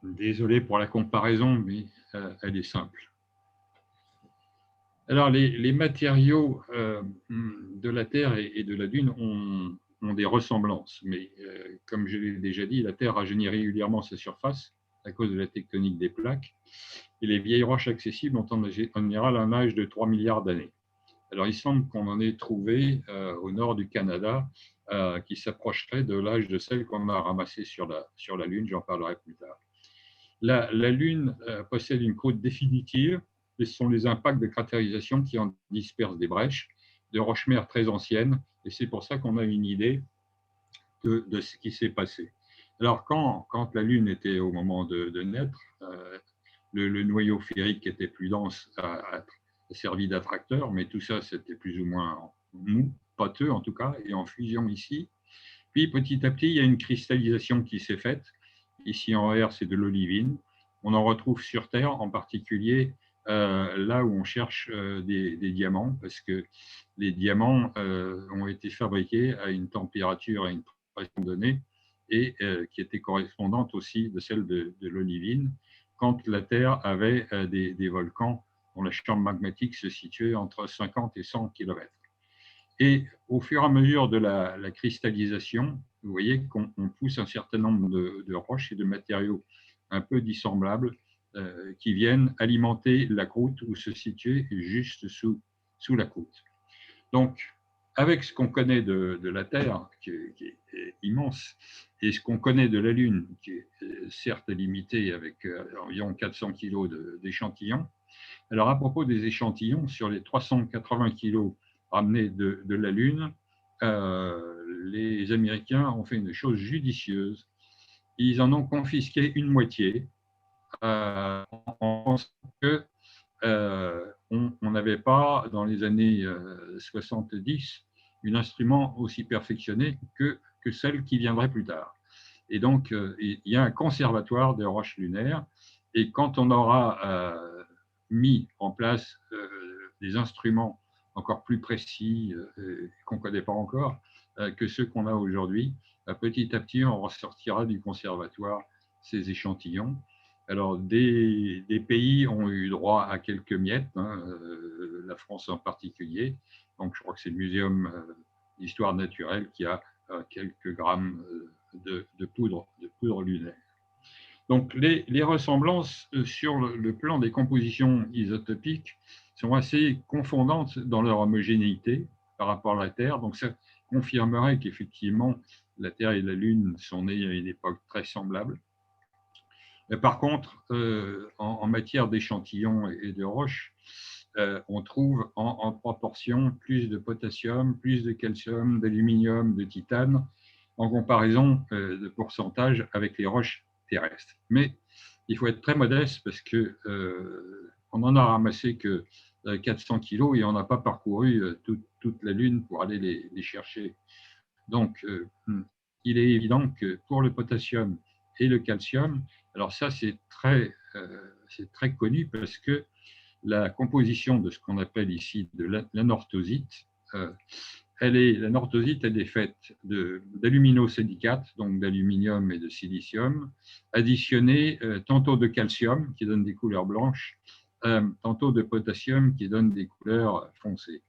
Désolé pour la comparaison, mais elle est simple. Alors, les matériaux de la Terre et de la Lune ont des ressemblances, mais comme je l'ai déjà dit, la Terre rajeunit régulièrement sa surface à cause de la tectonique des plaques, et les vieilles roches accessibles ont en général un âge de 3 milliards d'années. Alors, il semble qu'on en ait trouvé au nord du Canada qui s'approcherait de l'âge de celle qu'on a ramassée sur la Lune, j'en parlerai plus tard. La Lune possède une croûte définitive, et ce sont les impacts de cratérisation qui en dispersent des brèches, de roches mères très anciennes, et c'est pour ça qu'on a une idée de ce qui s'est passé. Alors, quand la Lune était au moment de naître, le noyau ferrique était plus dense, a servi d'attracteur, mais tout ça, c'était plus ou moins mou. pâteux en tout cas, et en fusion ici. Puis petit à petit, il y a une cristallisation qui s'est faite. Ici en vert, c'est de l'olivine. On en retrouve sur Terre, en particulier là où on cherche des diamants, parce que les diamants ont été fabriqués à une température et une pression donnée, et qui était correspondante aussi de celle de l'olivine, quand la Terre avait des volcans dont la chambre magmatique se situait entre 50 et 100 km. Et au fur et à mesure de la cristallisation, vous voyez qu'on pousse un certain nombre de roches et de matériaux un peu dissemblables qui viennent alimenter la croûte ou se situer juste sous la croûte. Donc, avec ce qu'on connaît de la Terre, qui est immense, et ce qu'on connaît de la Lune, qui est certes limité avec environ 400 kg d'échantillons. Alors, à propos des échantillons, sur les 380 kg ramenés de la Lune, les Américains ont fait une chose judicieuse. Ils en ont confisqué une moitié en pensant que on n'avait pas, dans les années 70, un instrument aussi perfectionné que celle qui viendrait plus tard. Et donc, il y a un conservatoire des roches lunaires, et quand on aura mis en place des instruments encore plus précis qu'on ne connaît pas encore que ceux qu'on a aujourd'hui, petit à petit, on ressortira du conservatoire ces échantillons. Alors, des pays ont eu droit à quelques miettes, la France en particulier. Donc, je crois que c'est le Muséum d'histoire naturelle qui a quelques grammes de poudre lunaire. Donc, les ressemblances sur le plan des compositions isotopiques sont assez confondantes dans leur homogénéité par rapport à la Terre. Donc, ça confirmerait qu'effectivement, la Terre et la Lune sont nées à une époque très semblable. Par contre, en matière d'échantillons et de roches, on trouve en proportion plus de potassium, plus de calcium, d'aluminium, de titane, en comparaison de pourcentage avec les roches terrestres. Mais il faut être très modeste parce qu'on n'en a ramassé que 400 kilos et on n'a pas parcouru toute la Lune pour aller les chercher. Donc, il est évident que pour le potassium et le calcium, alors ça c'est très connu parce que la composition de ce qu'on appelle ici de l'anorthosite, l'anorthosite elle est faite d'aluminosilicate, donc d'aluminium et de silicium, additionné tantôt de calcium qui donne des couleurs blanches, tantôt de potassium qui donne des couleurs foncées.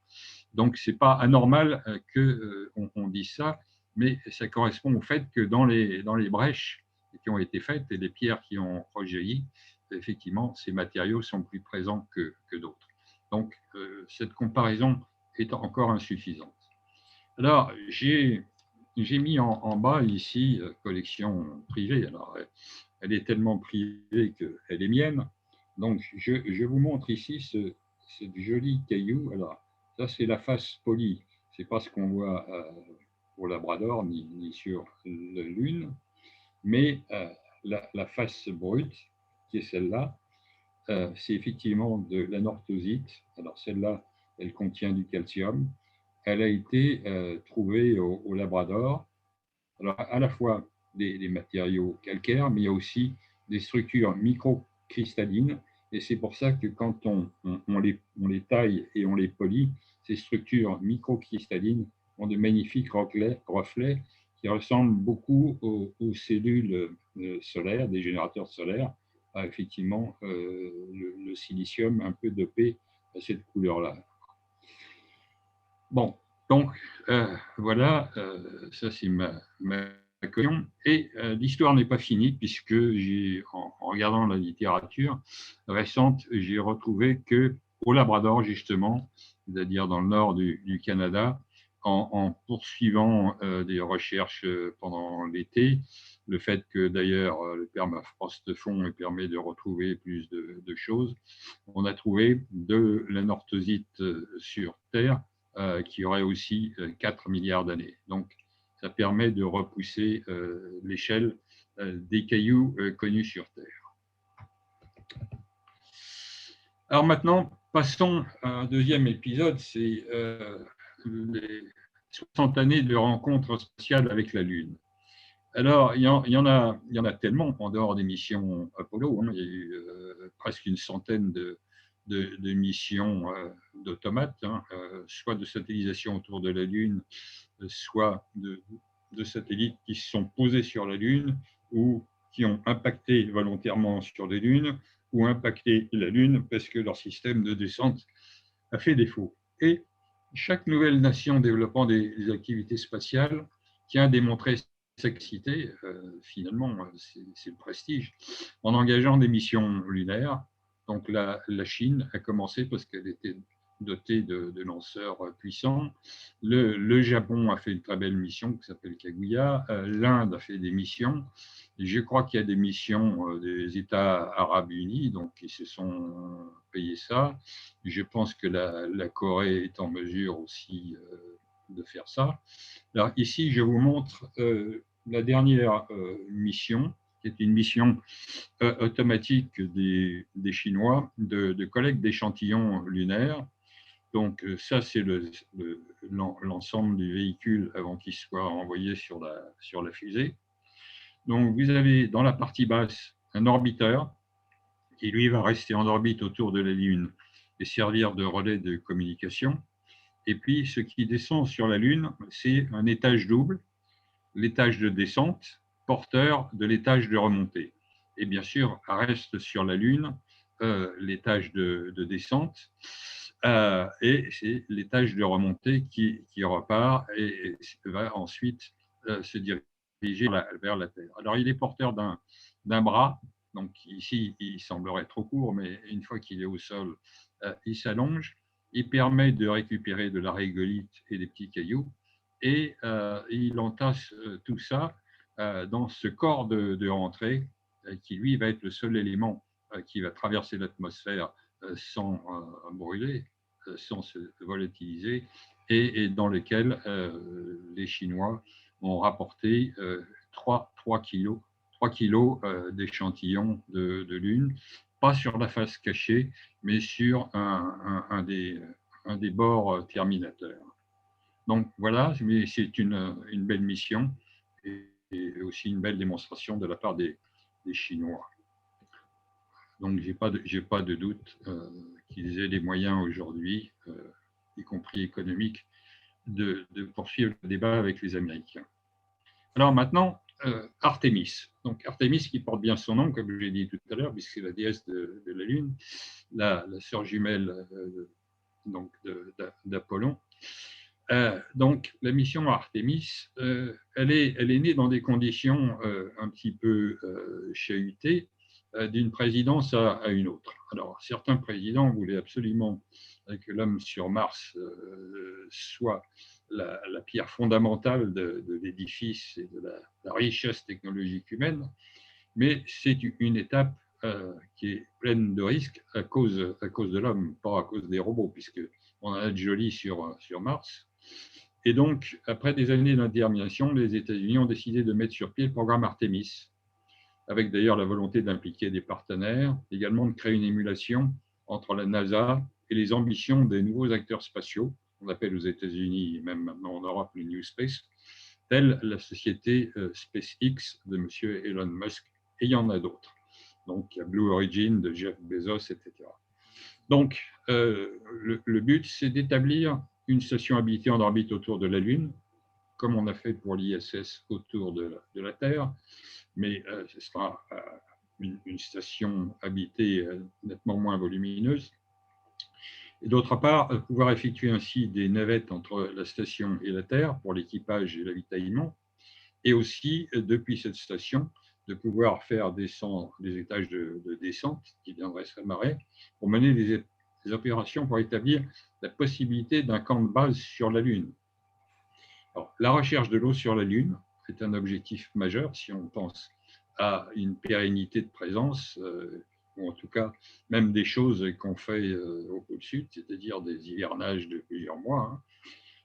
Donc ce n'est pas anormal qu'on dise ça, mais ça correspond au fait que dans les brèches qui ont été faites et les pierres qui ont rejailli, effectivement, ces matériaux sont plus présents que d'autres. Donc, cette comparaison est encore insuffisante. Alors, j'ai mis en bas ici, collection privée. Alors, elle est tellement privée qu'elle est mienne. Donc, je vous montre ici ce joli caillou. Alors, ça, c'est la face polie. Ce n'est pas ce qu'on voit au Labrador ni sur la Lune. Mais la face brute, qui est celle-là, c'est effectivement de l'anorthosite. Alors celle-là, elle contient du calcium. Elle a été trouvée au Labrador. Alors à la fois des matériaux calcaires, mais il y a aussi des structures microcristallines. Et c'est pour ça que quand on les taille et on les polit, ces structures microcristallines ont de magnifiques reflets qui ressemblent beaucoup aux cellules solaires, des générateurs solaires, à effectivement le silicium un peu dopé à cette couleur-là. Bon, donc voilà, ça c'est ma question. Et l'histoire n'est pas finie puisque en regardant la littérature récente, j'ai retrouvé qu'au Labrador justement, c'est-à-dire dans le nord du Canada, en poursuivant des recherches pendant l'été, le fait que d'ailleurs le permafrost fond et permet de retrouver plus de choses, on a trouvé de l'anorthosite sur Terre qui aurait aussi 4 milliards d'années. Donc, ça permet de repousser l'échelle des cailloux connus sur Terre. Alors maintenant, passons à un deuxième épisode, c'est 60 années de rencontres spatiales avec la Lune. Alors, il y en a tellement en dehors des missions Apollo. Hein. Il y a eu presque une centaine de missions d'automates, hein, soit de satellisation autour de la Lune, soit de satellites qui se sont posés sur la Lune ou qui ont impacté volontairement sur des lunes ou impacté la Lune parce que leur système de descente a fait défaut. Et chaque nouvelle nation développant des activités spatiales tient à démontrer sa capacité, finalement, c'est le prestige, en engageant des missions lunaires. Donc la Chine a commencé parce qu'elle était dotée de lanceurs puissants. Le Japon a fait une très belle mission qui s'appelle Kaguya. L'Inde a fait des missions. Et je crois qu'il y a des missions des États arabes unis, donc qui se sont payés ça. Je pense que la Corée est en mesure aussi de faire ça. Alors ici, je vous montre la dernière mission, qui est une mission automatique des Chinois de collecte d'échantillons lunaires. Donc ça, c'est l'ensemble du véhicule avant qu'il soit envoyé sur la fusée. Donc vous avez dans la partie basse un orbiteur qui, lui, va rester en orbite autour de la Lune et servir de relais de communication. Et puis, ce qui descend sur la Lune, c'est un étage double, l'étage de descente, porteur de l'étage de remontée. Et bien sûr, reste sur la Lune l'étage de descente, et c'est l'étage de remontée qui repart et va ensuite se diriger vers la Terre. Alors, il est porteur d'un bras, donc ici, il semblerait trop court, mais une fois qu'il est au sol, il s'allonge. Il permet de récupérer de la régolithe et des petits cailloux, et il entasse tout ça dans ce corps de rentrée qui, lui, va être le seul élément qui va traverser l'atmosphère sans brûler, sans se volatiliser, et dans lequel les Chinois ont rapporté 3 kilos, 3 kilos d'échantillons de Lune, pas sur la face cachée, mais sur un des bords terminateurs. Donc voilà, c'est une belle mission et aussi une belle démonstration de la part des Chinois. Donc j'ai pas de doute qu'ils aient les moyens aujourd'hui, y compris économiques, de poursuivre le débat avec les Américains. Alors maintenant, Artemis. Donc Artemis qui porte bien son nom, comme je l'ai dit tout à l'heure, puisque c'est la déesse de la Lune, la sœur jumelle donc d'Apollon. Donc, la mission Artemis, elle est née dans des conditions un petit peu chahutées, d'une présidence à une autre. Alors, certains présidents voulaient absolument que l'homme sur Mars soit la pierre fondamentale de l'édifice et de la richesse technologique humaine, mais c'est une étape qui est pleine de risques à cause de l'homme, pas à cause des robots, puisqu'on a de joli sur Mars. Et donc, après des années d'intermination, les États-Unis ont décidé de mettre sur pied le programme Artemis, avec d'ailleurs la volonté d'impliquer des partenaires, également de créer une émulation entre la NASA et les ambitions des nouveaux acteurs spatiaux, qu'on appelle aux États-Unis, même maintenant en Europe, le New Space, telle la société SpaceX de M. Elon Musk, et il y en a d'autres. Donc, il y a Blue Origin de Jeff Bezos, etc. Donc, le but, c'est d'établir une station habitée en orbite autour de la Lune, comme on a fait pour l'ISS autour de la Terre, mais ce sera une station habitée nettement moins volumineuse. Et d'autre part, pouvoir effectuer ainsi des navettes entre la station et la Terre pour l'équipage et l'avitaillement, et aussi, depuis cette station, de pouvoir faire descendre des étages de descente qui viendraient se marrer pour mener des opérations pour établir la possibilité d'un camp de base sur la Lune. Alors, la recherche de l'eau sur la Lune est un objectif majeur si on pense à une pérennité de présence, ou en tout cas même des choses qu'on fait au pôle Sud, c'est-à-dire des hivernages de plusieurs mois. Hein.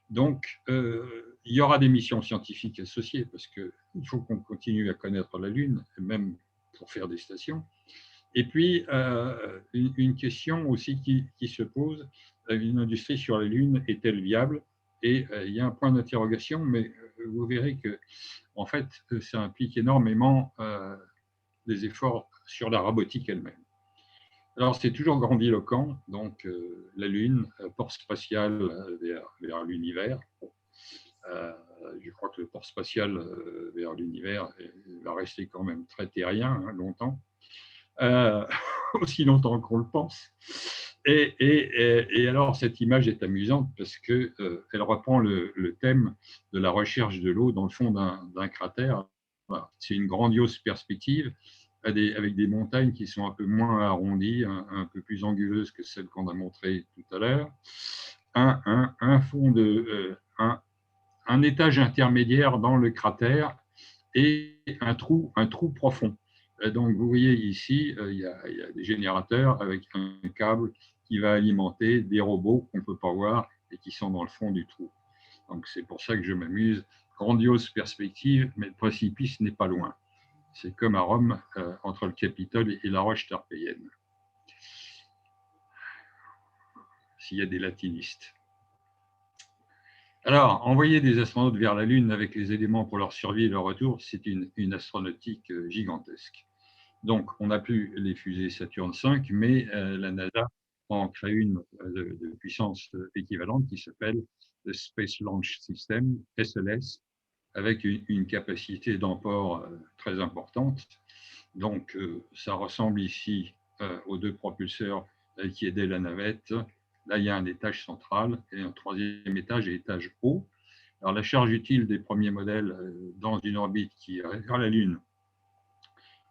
Donc, il y aura des missions scientifiques associées parce qu'il faut qu'on continue à connaître la Lune, même pour faire des stations. Et puis, une question aussi qui se pose, une industrie sur la Lune est-elle viable? Et il y a un point d'interrogation, mais vous verrez que, en fait, ça implique énormément des efforts sur la robotique elle-même. Alors, c'est toujours grandiloquent, donc la Lune, port spatial vers l'univers. Je crois que le port spatial vers l'univers va rester quand même très terrien, hein, longtemps, aussi longtemps qu'on le pense. Et alors, cette image est amusante parce qu'elle reprend le thème de la recherche de l'eau dans le fond d'un cratère. Voilà. C'est une grandiose perspective avec des montagnes qui sont un peu moins arrondies, un peu plus anguleuses que celles qu'on a montrées tout à l'heure. Un fond un étage intermédiaire dans le cratère et un trou profond. Donc, vous voyez ici, il y a des générateurs avec un câble qui va alimenter des robots qu'on ne peut pas voir et qui sont dans le fond du trou. Donc, c'est pour ça que je m'amuse. Grandiose perspective, mais le précipice n'est pas loin. C'est comme à Rome, entre le Capitole et la roche tarpéienne. S'il y a des latinistes. Alors, envoyer des astronautes vers la Lune avec les éléments pour leur survie et leur retour, c'est une astronautique gigantesque. Donc, on n'a plus les fusées Saturne V, mais la NASA en crée une de puissance équivalente qui s'appelle le Space Launch System, SLS, avec une capacité d'emport très importante. Donc, ça ressemble ici aux deux propulseurs qui aidaient la navette. Là, il y a un étage central et un troisième étage et étage haut. Alors, la charge utile des premiers modèles dans une orbite qui est vers la Lune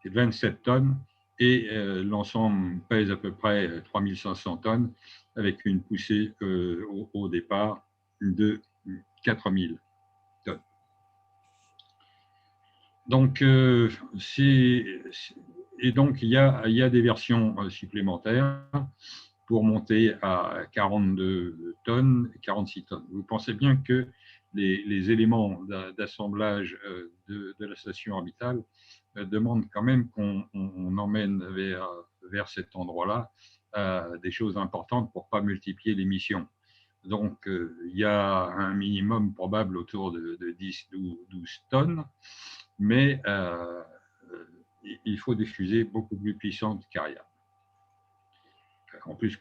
est de 27 tonnes et l'ensemble pèse à peu près 3500 tonnes avec une poussée au départ de 4000 tonnes. Donc, donc il y a des versions supplémentaires pour monter à 42 tonnes, 46 tonnes. Vous pensez bien que les éléments d'assemblage de la station orbitale demandent quand même qu'on emmène vers cet endroit-là des choses importantes pour ne pas multiplier les missions. Donc, il y a un minimum probable autour de 10-12 tonnes, mais il faut des fusées beaucoup plus puissantes qu'Ariane. En plus,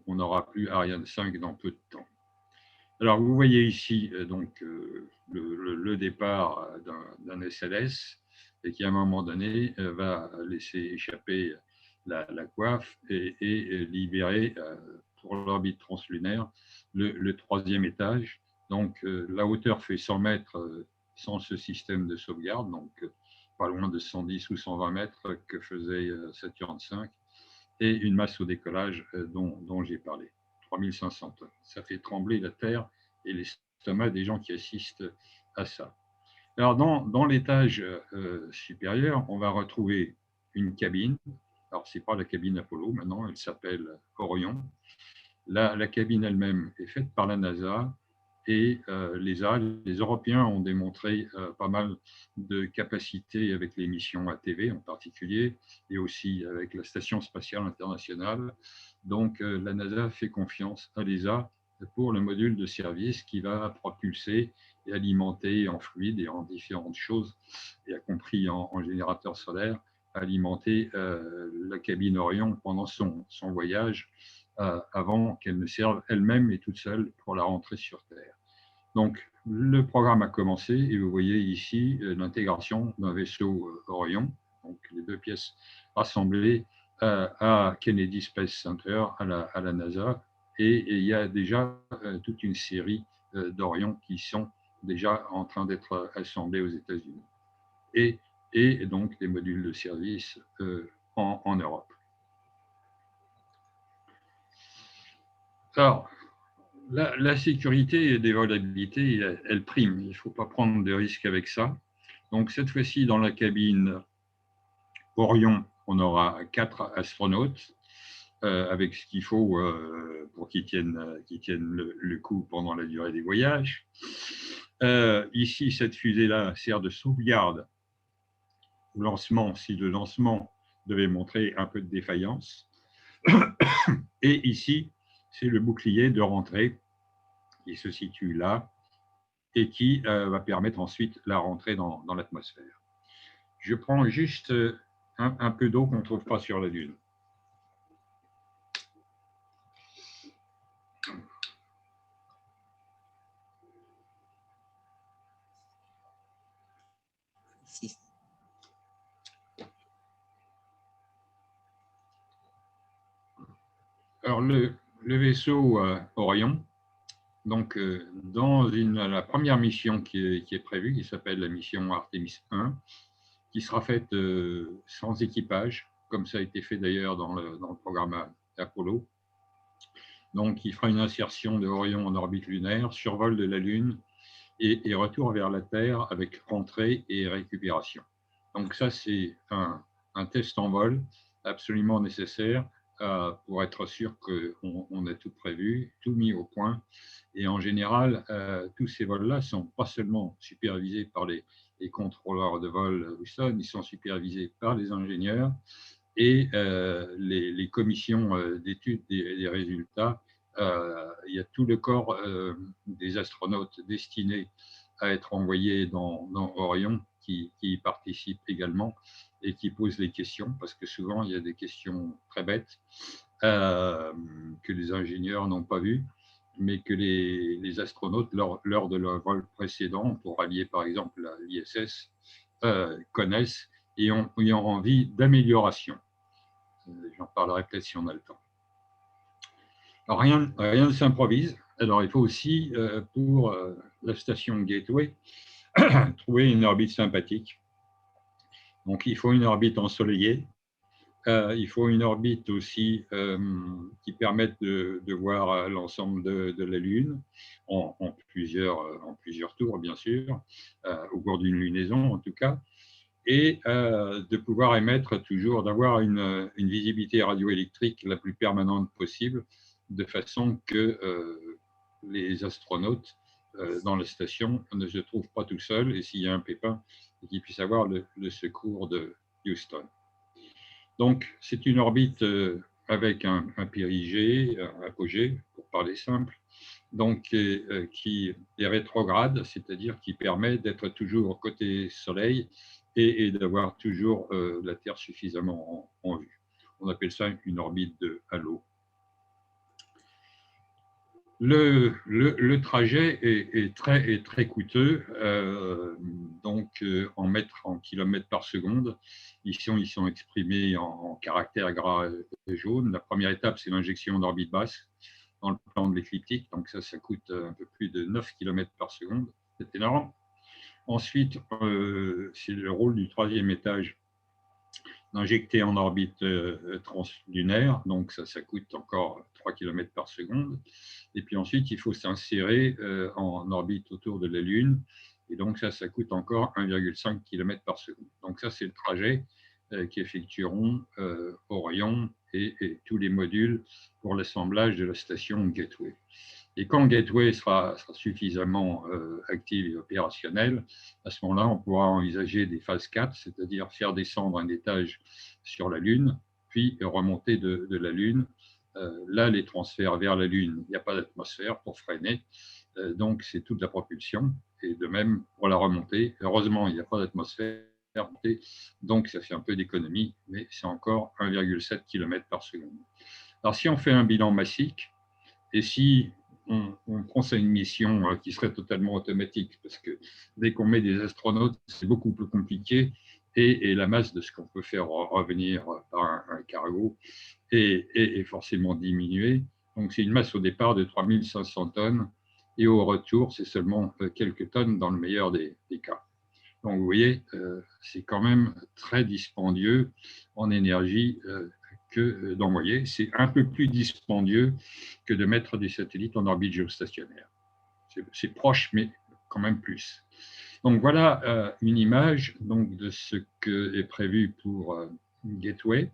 on n'aura plus Ariane 5 dans peu de temps. Alors, vous voyez ici donc le départ d'un SLS et qui, à un moment donné, va laisser échapper la coiffe et libérer pour l'orbite translunaire le troisième étage. Donc, la hauteur fait 100 mètres sans ce système de sauvegarde, donc pas loin de 110 ou 120 mètres que faisait Saturne V, et une masse au décollage dont j'ai parlé, 3500 tonnes. Ça fait trembler la Terre et l'estomac des gens qui assistent à ça. Alors, dans l'étage supérieur, on va retrouver une cabine. Alors, ce n'est pas la cabine Apollo, maintenant, elle s'appelle Orion. La cabine elle-même est faite par la NASA et les Européens ont démontré pas mal de capacités avec les missions ATV en particulier et aussi avec la Station spatiale internationale. Donc, la NASA fait confiance à l'ESA pour le module de service qui va propulser et alimenter en fluide et en différentes choses, y compris en générateur solaire, alimenter la cabine Orion pendant son voyage avant qu'elle ne serve elle-même et toute seule pour la rentrée sur Terre. Donc, le programme a commencé et vous voyez ici l'intégration d'un vaisseau Orion, donc les deux pièces rassemblées à Kennedy Space Center, à la NASA, et il y a déjà toute une série d'Orion qui sont déjà en train d'être assemblés aux États-Unis. Et donc des modules de service en Europe. Alors, la sécurité et des volabilités, elle prime. Il ne faut pas prendre de risques avec ça. Donc, cette fois-ci, dans la cabine Orion, on aura 4 astronautes avec ce qu'il faut pour qu'ils tiennent le coup pendant la durée des voyages. Ici, cette fusée-là sert de sauvegarde au lancement, si le lancement devait montrer un peu de défaillance. Et ici, c'est le bouclier de rentrée qui se situe là et qui va permettre ensuite la rentrée dans l'atmosphère. Je prends juste un peu d'eau qu'on ne trouve pas sur la Lune. Alors, le vaisseau Orion, donc, dans la première mission qui est prévue, qui s'appelle la mission Artemis 1, qui sera faite sans équipage, comme ça a été fait d'ailleurs dans le programme Apollo. Donc, il fera une insertion de Orion en orbite lunaire, survol de la Lune et retour vers la Terre avec rentrée et récupération. Donc ça, c'est un test en vol absolument nécessaire pour être sûr qu'on a tout prévu, tout mis au point. Et en général, tous ces vols-là ne sont pas seulement supervisés par les contrôleurs de vol Houston, ils sont supervisés par les ingénieurs et les commissions d'études des résultats. Il y a tout le corps des astronautes destinés à être envoyés dans Orion qui y participent également et qui posent les questions, parce que souvent il y a des questions très bêtes que les ingénieurs n'ont pas vues, mais que les astronautes, lors de leur vol précédent, pour allier par exemple l'ISS, connaissent et ont envie d'amélioration. J'en parlerai peut-être si on a le temps. Alors, rien ne s'improvise. Alors, il faut aussi, pour la station Gateway, trouver une orbite sympathique. Donc, il faut une orbite ensoleillée. Il faut une orbite aussi qui permette de voir l'ensemble de la Lune en plusieurs tours, bien sûr, au cours d'une lunaison en tout cas, et de pouvoir émettre toujours, d'avoir une visibilité radioélectrique la plus permanente possible, de façon que les astronautes dans la station ne se trouvent pas tout seuls et s'il y a un pépin, qu'ils puissent avoir le secours de Houston. Donc, c'est une orbite avec un périgée, un apogée, pour parler simple, donc qui est rétrograde, c'est-à-dire qui permet d'être toujours côté Soleil et d'avoir toujours la Terre suffisamment en vue. On appelle ça une orbite de halo. Le trajet est très coûteux, donc en kilomètres par seconde. Ici, ils sont exprimés en caractères gras et jaunes. La première étape, c'est l'injection d'orbite basse dans le plan de l'écliptique, donc ça coûte un peu plus de 9 km par seconde, c'est énorme. Ensuite, c'est le rôle du troisième étage d'injecter en orbite translunaire, donc ça coûte encore 3 km par seconde. Et puis ensuite, il faut s'insérer en orbite autour de la Lune, et donc ça coûte encore 1,5 km par seconde. Donc ça, c'est le trajet qu'effectueront Orion et tous les modules pour l'assemblage de la station Gateway. Et quand Gateway sera suffisamment active et opérationnelle, à ce moment-là, on pourra envisager des phases 4, c'est-à-dire faire descendre un étage sur la Lune, puis remonter de la Lune. Là, les transferts vers la Lune, il n'y a pas d'atmosphère pour freiner, donc c'est toute la propulsion. Et de même, pour la remontée, heureusement, il n'y a pas d'atmosphère, donc ça fait un peu d'économie, mais c'est encore 1,7 km par seconde. Alors, si on fait un bilan massique, et si on prend ça une mission qui serait totalement automatique, parce que dès qu'on met des astronautes, c'est beaucoup plus compliqué, et la masse de ce qu'on peut faire revenir par un cargo est forcément diminuée. Donc c'est une masse au départ de 3500 tonnes, et au retour, c'est seulement quelques tonnes dans le meilleur des cas. Donc vous voyez, c'est quand même très dispendieux en énergie que d'envoyer. C'est un peu plus dispendieux que de mettre des satellites en orbite géostationnaire. C'est proche, mais quand même plus. Donc voilà une image donc, de ce que est prévu pour Gateway.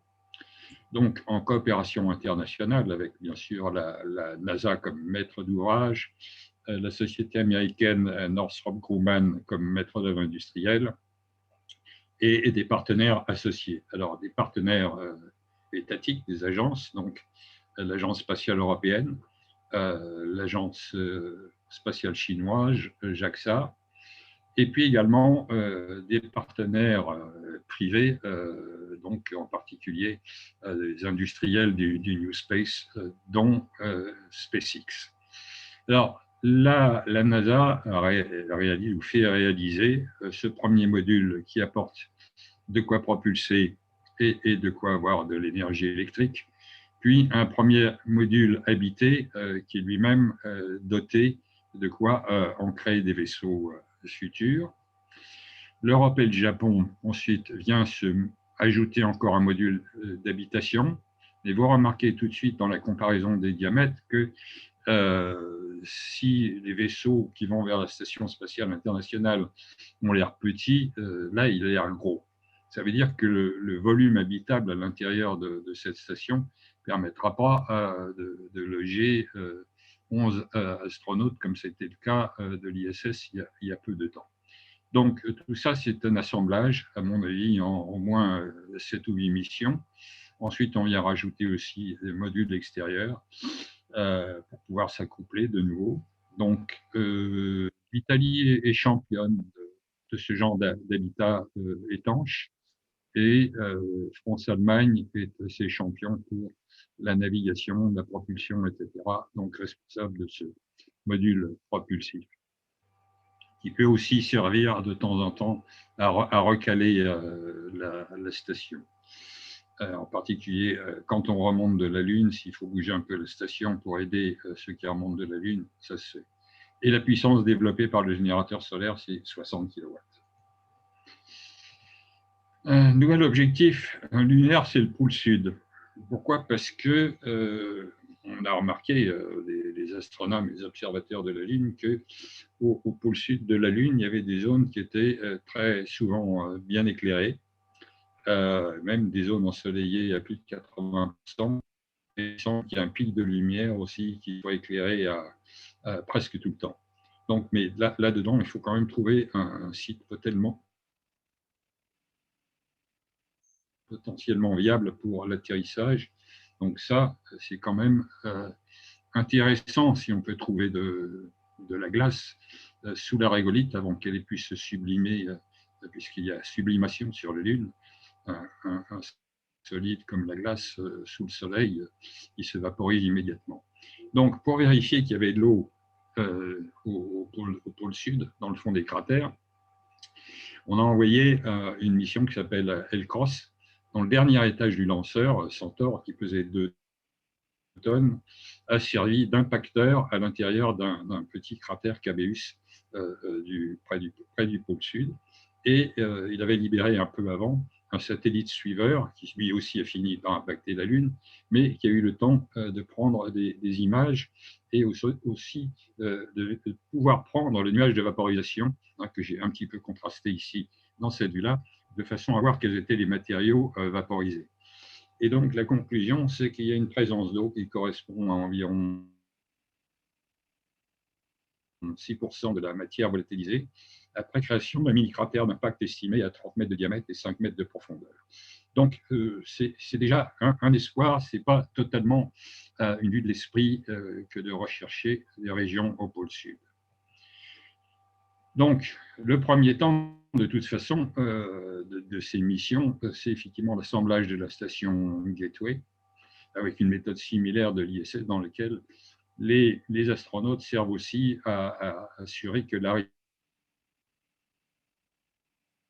Donc en coopération internationale avec bien sûr la NASA comme maître d'ouvrage, la société américaine Northrop Grumman comme maître d'œuvre industriel et des partenaires associés. Alors des partenaires étatiques, des agences, donc l'Agence spatiale européenne, l'Agence spatiale chinoise, JAXA, et puis également des partenaires privés, donc en particulier des industriels du New Space, dont SpaceX. Alors, là, la NASA réalise ou fait réaliser ce premier module qui apporte de quoi propulser et de quoi avoir de l'énergie électrique, puis un premier module habité qui est lui-même doté de quoi ancrer des vaisseaux futurs. L'Europe et le Japon, ensuite, vient se ajouter encore un module d'habitation. Et vous remarquez tout de suite dans la comparaison des diamètres que si les vaisseaux qui vont vers la Station spatiale internationale ont l'air petits, là, il a l'air gros. Ça veut dire que le volume habitable à l'intérieur de cette station ne permettra pas de loger 11 astronautes, comme c'était le cas de l'ISS il y a peu de temps. Donc, tout ça, c'est un assemblage, à mon avis, en au moins 7 ou 8 missions. Ensuite, on vient rajouter aussi des modules extérieurs pour pouvoir s'accoupler de nouveau. Donc, l'Italie est championne de ce genre d'habitat étanche et France-Allemagne est assez champion pour la navigation, la propulsion, etc. Donc, responsable de ce module propulsif, qui peut aussi servir de temps en temps à recaler la station. En particulier, quand on remonte de la Lune, s'il faut bouger un peu la station pour aider ceux qui remontent de la Lune, ça se fait. Et la puissance développée par le générateur solaire, c'est 60 kW. Un nouvel objectif lunaire, c'est le pôle sud. Pourquoi? Parce que on a remarqué, les astronomes, les observateurs de la Lune, qu'au pôle sud de la Lune, il y avait des zones qui étaient très souvent bien éclairées, même des zones ensoleillées à plus de 80%, et sans qu'il y ait un pic de lumière aussi qui soit éclairé à presque tout le temps. Donc, mais là-dedans, il faut quand même trouver un site potentiellement viable pour l'atterrissage. Donc ça, c'est quand même intéressant si on peut trouver de la glace sous la régolithe avant qu'elle puisse se sublimer, puisqu'il y a sublimation sur la Lune. Un solide comme la glace sous le soleil, il se vaporise immédiatement. Donc, pour vérifier qu'il y avait de l'eau au pôle sud, dans le fond des cratères, on a envoyé une mission qui s'appelle LCROSS, dans le dernier étage du lanceur, Centaure, qui pesait 2 tonnes, a servi d'impacteur à l'intérieur d'un petit cratère Cabeus près du pôle sud. Et il avait libéré un peu avant un satellite suiveur qui lui aussi a fini par impacter la Lune, mais qui a eu le temps de prendre des images et aussi de pouvoir prendre le nuage de vaporisation, que j'ai un petit peu contrasté ici dans cette vue-là, de façon à voir quels étaient les matériaux vaporisés. Et donc la conclusion, c'est qu'il y a une présence d'eau qui correspond à environ 6% de la matière volatilisée, après création d'un mini-cratère d'impact estimé à 30 mètres de diamètre et 5 mètres de profondeur. Donc, c'est déjà un espoir, ce n'est pas totalement une vue de l'esprit que de rechercher des régions au pôle sud. Donc, le premier temps, de toute façon, de ces missions, c'est effectivement l'assemblage de la station Gateway, avec une méthode similaire de l'ISS dans laquelle les astronautes servent aussi à assurer que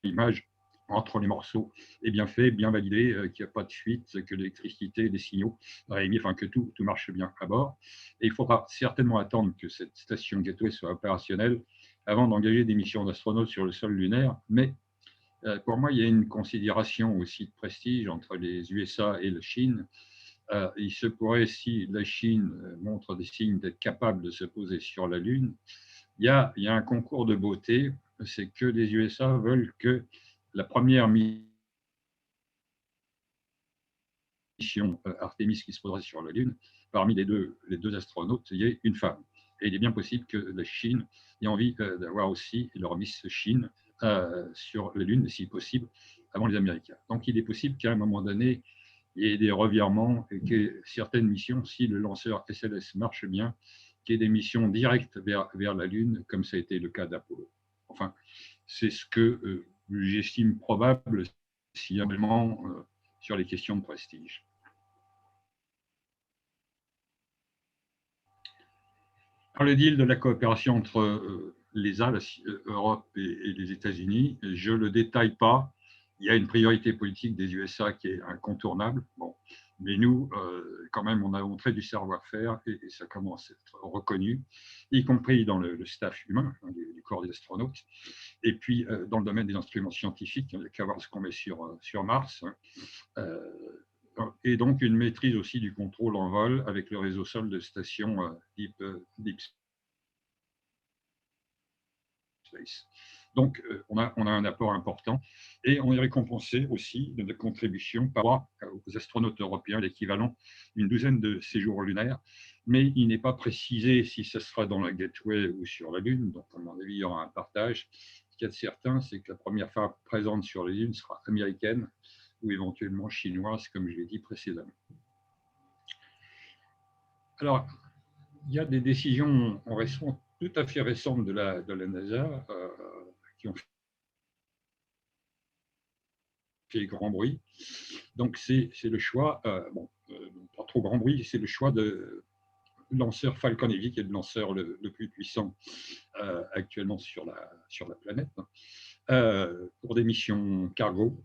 l'arrimage entre les morceaux est bien fait, bien validé, qu'il n'y a pas de fuite, que l'électricité, les signaux, enfin que tout marche bien à bord. Et il faudra certainement attendre que cette station Gateway soit opérationnelle avant d'engager des missions d'astronautes sur le sol lunaire. Mais pour moi, il y a une considération aussi de prestige entre les USA et la Chine. Il se pourrait, si la Chine montre des signes d'être capable de se poser sur la Lune, il y a un concours de beauté, c'est que les USA veulent que la première mission Artemis qui se poserait sur la Lune, parmi les deux astronautes, il y ait une femme. Et il est bien possible que la Chine ait envie d'avoir aussi leur Miss Chine sur la Lune, si possible, avant les Américains. Donc il est possible qu'à un moment donné, il y ait des revirements et que certaines missions, si le lanceur SLS marche bien, qu'il y ait des missions directes vers la Lune, comme ça a été le cas d'Apollo. Enfin, c'est ce que j'estime probable, sciemment, sur les questions de prestige. Dans le deal de la coopération entre l'ESA, l'Europe et les États-Unis, je ne le détaille pas. Il y a une priorité politique des USA qui est incontournable. Bon. Mais nous, quand même, on a montré du savoir-faire et ça commence à être reconnu, y compris dans le staff humain du corps des astronautes. Et puis, dans le domaine des instruments scientifiques, il n'y a qu'à voir ce qu'on met sur Mars. Et donc, une maîtrise aussi du contrôle en vol avec le réseau sol de stations Deep Space. Donc, on a un apport important et on est récompensé aussi de notre contribution par rapport aux astronautes européens, l'équivalent d'une douzaine de séjours lunaires, mais il n'est pas précisé si ce sera dans la Gateway ou sur la Lune, donc à mon avis, il y aura un partage. Ce qu'il y a de certain, c'est que la première femme présente sur la Lune sera américaine ou éventuellement chinoise, comme je l'ai dit précédemment. Alors, il y a des décisions en récent, tout à fait récentes de la NASA qui ont fait grand bruit. Donc, c'est le choix, pas trop grand bruit, c'est le choix de lanceur Falcon Heavy, qui est le lanceur le plus puissant actuellement sur la planète, pour des missions cargo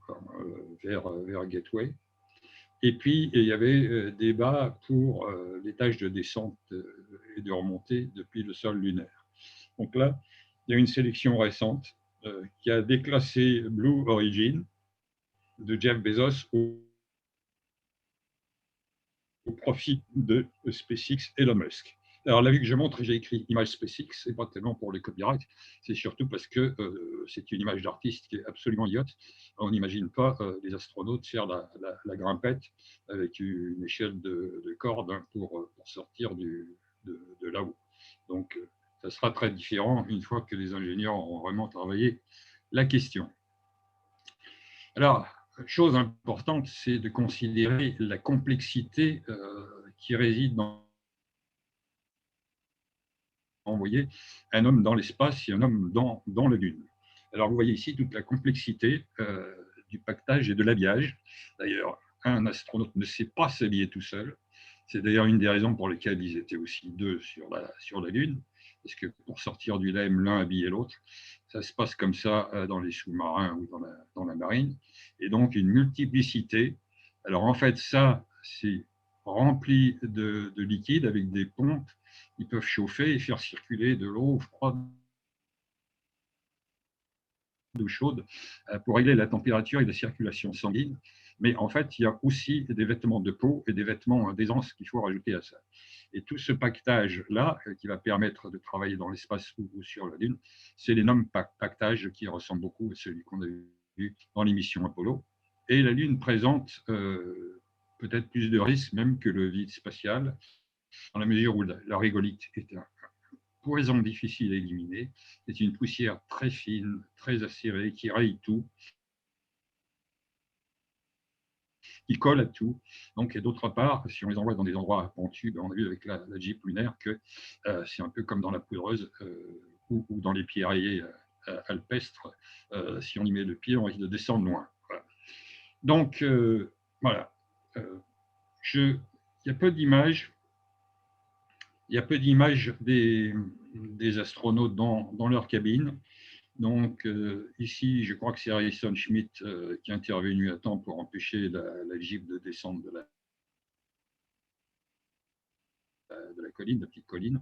vers Gateway. Et puis, il y avait débat pour les tâches de descente et de remontée depuis le sol lunaire. Donc là, il y a une sélection récente qui a déclassé Blue Origin de Jeff Bezos au profit de SpaceX et Elon Musk. Alors, la vue que je montre, j'ai écrit image SpaceX, c'est pas tellement pour les copyrights, c'est surtout parce que c'est une image d'artiste qui est absolument idiote. On n'imagine pas les astronautes faire la grimpette avec une échelle de corde pour sortir de là-haut. Donc, ça sera très différent une fois que les ingénieurs auront vraiment travaillé la question. Alors, chose importante, c'est de considérer la complexité qui réside dans envoyer un homme dans l'espace et un homme dans la Lune. Alors, vous voyez ici toute la complexité du pactage et de l'habillage. D'ailleurs, un astronaute ne sait pas s'habiller tout seul. C'est d'ailleurs une des raisons pour lesquelles ils étaient aussi deux sur la Lune, parce que pour sortir du LEM, l'un habillait l'autre. Ça se passe comme ça dans les sous-marins ou dans la marine. Et donc, une multiplicité. Alors, en fait, ça, c'est rempli de liquide avec des pompes. Ils peuvent chauffer et faire circuler de l'eau froide ou chaude pour régler la température et la circulation sanguine. Mais en fait, il y a aussi des vêtements de peau et des vêtements d'aisance qu'il faut rajouter à ça. Et tout ce pactage-là, qui va permettre de travailler dans l'espace ou sur la Lune, c'est l'énorme pactage qui ressemble beaucoup à celui qu'on a vu dans l'émission Apollo. Et la Lune présente peut-être plus de risques même que le vide spatial, dans la mesure où la régolithe est un poison difficile à éliminer. C'est une poussière très fine, très acérée, qui raye tout, qui colle à tout. Donc, et d'autre part, si on les envoie dans des endroits pentus, on a vu avec la Jeep lunaire que c'est un peu comme dans la poudreuse ou dans les pierriers alpestres. Si on y met le pied, on risque de descendre loin. Voilà. Donc, voilà. Il y a peu d'images. Il y a peu d'images des astronautes dans leur cabine. Donc, ici, je crois que c'est Harrison Schmitt qui est intervenu à temps pour empêcher la Jeep de descendre de la colline, la petite colline.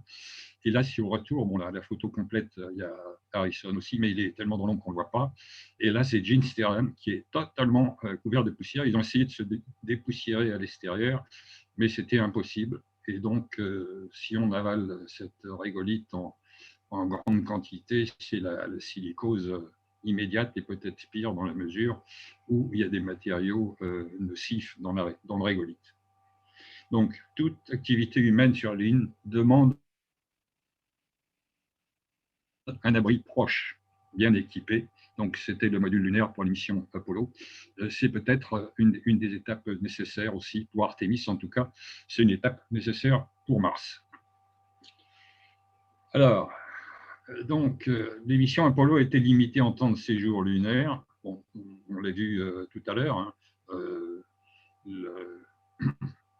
Et là, si au retour, bon, la photo complète, il y a Harrison aussi, mais il est tellement dans l'ombre qu'on ne le voit pas. Et là, c'est Gene Sternham qui est totalement couvert de poussière. Ils ont essayé de se dépoussiérer à l'extérieur, mais c'était impossible. Et donc, si on avale cette régolithe en grande quantité, c'est la silicose immédiate et peut-être pire dans la mesure où il y a des matériaux nocifs dans le régolithe. Donc, toute activité humaine sur la Lune demande un abri proche, bien équipé. Donc, c'était le module lunaire pour l'émission Apollo. C'est peut-être une des étapes nécessaires aussi pour Artemis. En tout cas, c'est une étape nécessaire pour Mars. Alors, donc, les missions Apollo étaient limitées en temps de séjour lunaire. Bon, on l'a vu tout à l'heure. Hein.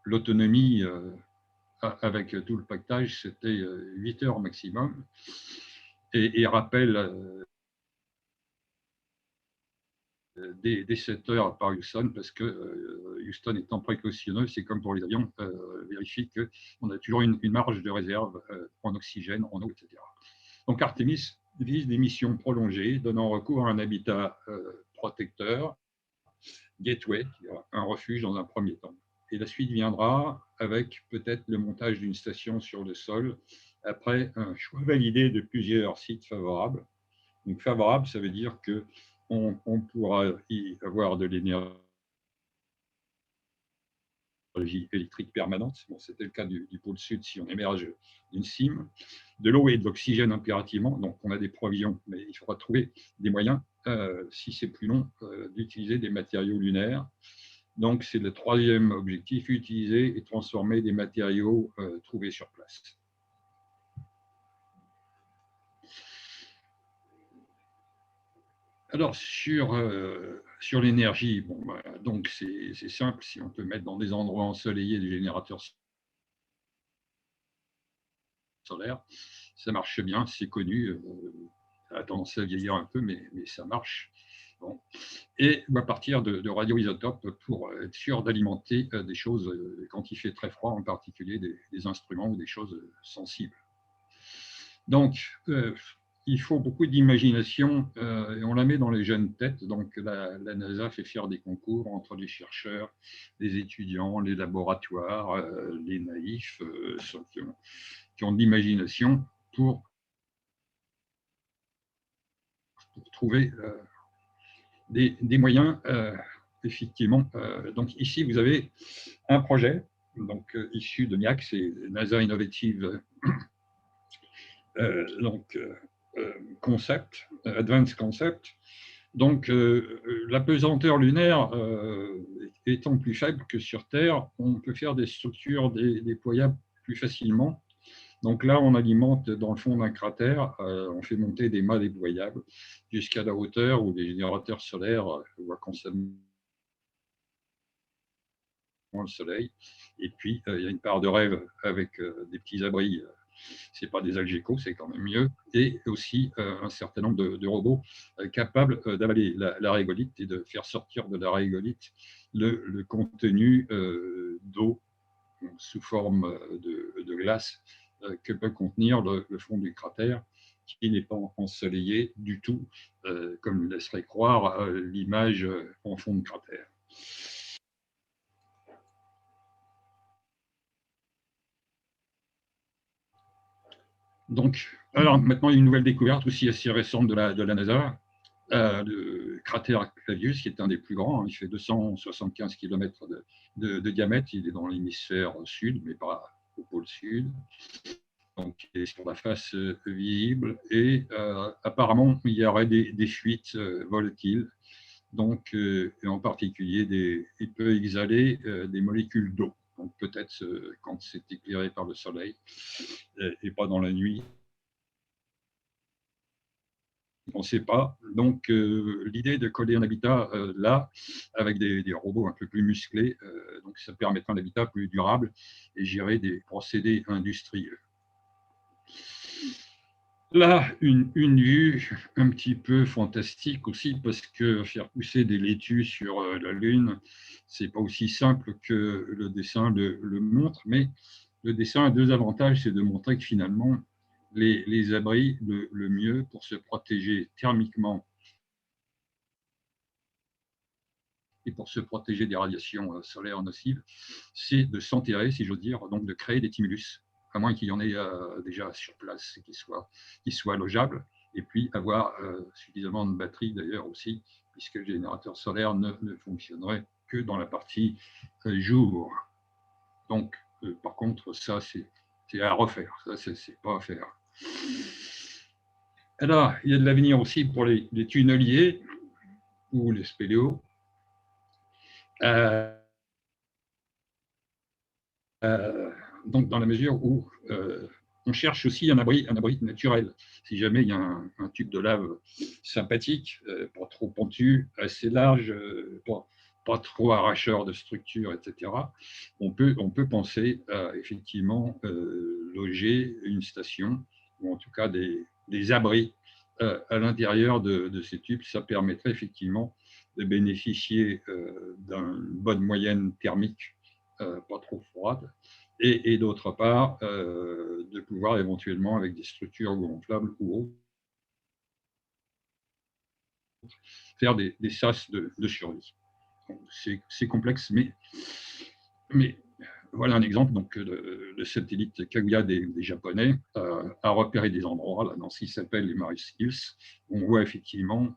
L'autonomie avec tout le pactage, c'était 8 heures maximum. Et rappel dès 7 heures par Houston, parce que Houston étant précautionneux, c'est comme pour les avions, vérifie qu'on a toujours une marge de réserve en oxygène, en eau, etc. Donc Artemis vise des missions prolongées, donnant recours à un habitat protecteur, gateway, un refuge dans un premier temps. Et la suite viendra avec peut-être le montage d'une station sur le sol, après un choix validé de plusieurs sites favorables. Donc favorable, ça veut dire qu'on pourra y avoir de l'énergie électrique permanente. Bon, c'était le cas du pôle sud si on émerge d'une cime. De l'eau et de l'oxygène impérativement. Donc on a des provisions, mais il faudra trouver des moyens, si c'est plus long, d'utiliser des matériaux lunaires. Donc c'est le troisième objectif, utiliser et transformer des matériaux trouvés sur place. Alors, sur l'énergie, bon, voilà, donc c'est simple, si on peut mettre dans des endroits ensoleillés des générateurs solaires, ça marche bien, c'est connu, ça a tendance à vieillir un peu, mais ça marche. Bon. Et à partir de radioisotopes pour être sûr d'alimenter des choses quand il fait très froid, en particulier des instruments ou des choses sensibles. Donc, il faut beaucoup d'imagination et on la met dans les jeunes têtes. Donc, la NASA fait faire des concours entre les chercheurs, les étudiants, les laboratoires, les naïfs, ceux qui ont de l'imagination pour trouver des moyens, effectivement. Donc, ici, vous avez un projet donc, issu de NIAC, c'est NASA Innovative donc, concept, advanced concept. Donc, la pesanteur lunaire étant plus faible que sur Terre, on peut faire des structures déployables plus facilement. Donc là, on alimente dans le fond d'un cratère, on fait monter des mâts déployables jusqu'à la hauteur où les générateurs solaires voient constamment le soleil. Et puis, il y a une part de rêve avec des petits abris. Ce n'est pas des algécos, c'est quand même mieux. Et aussi un certain nombre de robots capables d'avaler la régolithe et de faire sortir de la régolithe le contenu d'eau sous forme de glace que peut contenir le fond du cratère, qui n'est pas ensoleillé du tout, comme laisserait croire l'image en fond de cratère. Donc, alors maintenant, il y a une nouvelle découverte aussi assez récente de la NASA, le cratère Clavius, qui est un des plus grands. Hein, il fait 275 km de diamètre. Il est dans l'hémisphère sud, mais pas au pôle sud. Donc, il est sur la face visible. Et apparemment, il y aurait des fuites volatiles. Donc, en particulier, il peut exhaler des molécules d'eau. Donc, peut-être quand c'est éclairé par le soleil et pas dans la nuit. On ne sait pas. Donc, l'idée de coller un habitat là, avec des robots un peu plus musclés, donc ça permettra un habitat plus durable et gérer des procédés industriels. Là, une vue un petit peu fantastique aussi, parce que faire pousser des laitues sur la Lune, c'est pas aussi simple que le dessin le montre, mais le dessin a deux avantages, c'est de montrer que finalement, les abris, le mieux pour se protéger thermiquement et pour se protéger des radiations solaires nocives, c'est de s'enterrer, si j'ose dire, donc de créer des tumulus, à moins qu'il y en ait déjà sur place et qu'ils soient logeables, et puis avoir suffisamment de batterie d'ailleurs aussi, puisque le générateur solaire ne fonctionnerait que dans la partie jour. Donc, par contre, ça, c'est à refaire, ça, c'est pas à faire. Alors, il y a de l'avenir aussi pour les tunneliers ou les spéléos. Donc, dans la mesure où on cherche aussi un abri naturel. Si jamais il y a un tube de lave sympathique, pas trop pentu, assez large, pas trop arracheur de structure, etc., on peut penser à effectivement loger une station, ou en tout cas des abris à l'intérieur de ces tubes. Ça permettrait effectivement de bénéficier d'une bonne moyenne thermique, pas trop froide, et d'autre part, de pouvoir éventuellement, avec des structures gonflables ou autres, faire des sas de survie. C'est complexe, mais voilà un exemple donc, de satellite Kaguya des Japonais à repérer des endroits là, dans ce qui s'appelle les Maris Hills. On voit effectivement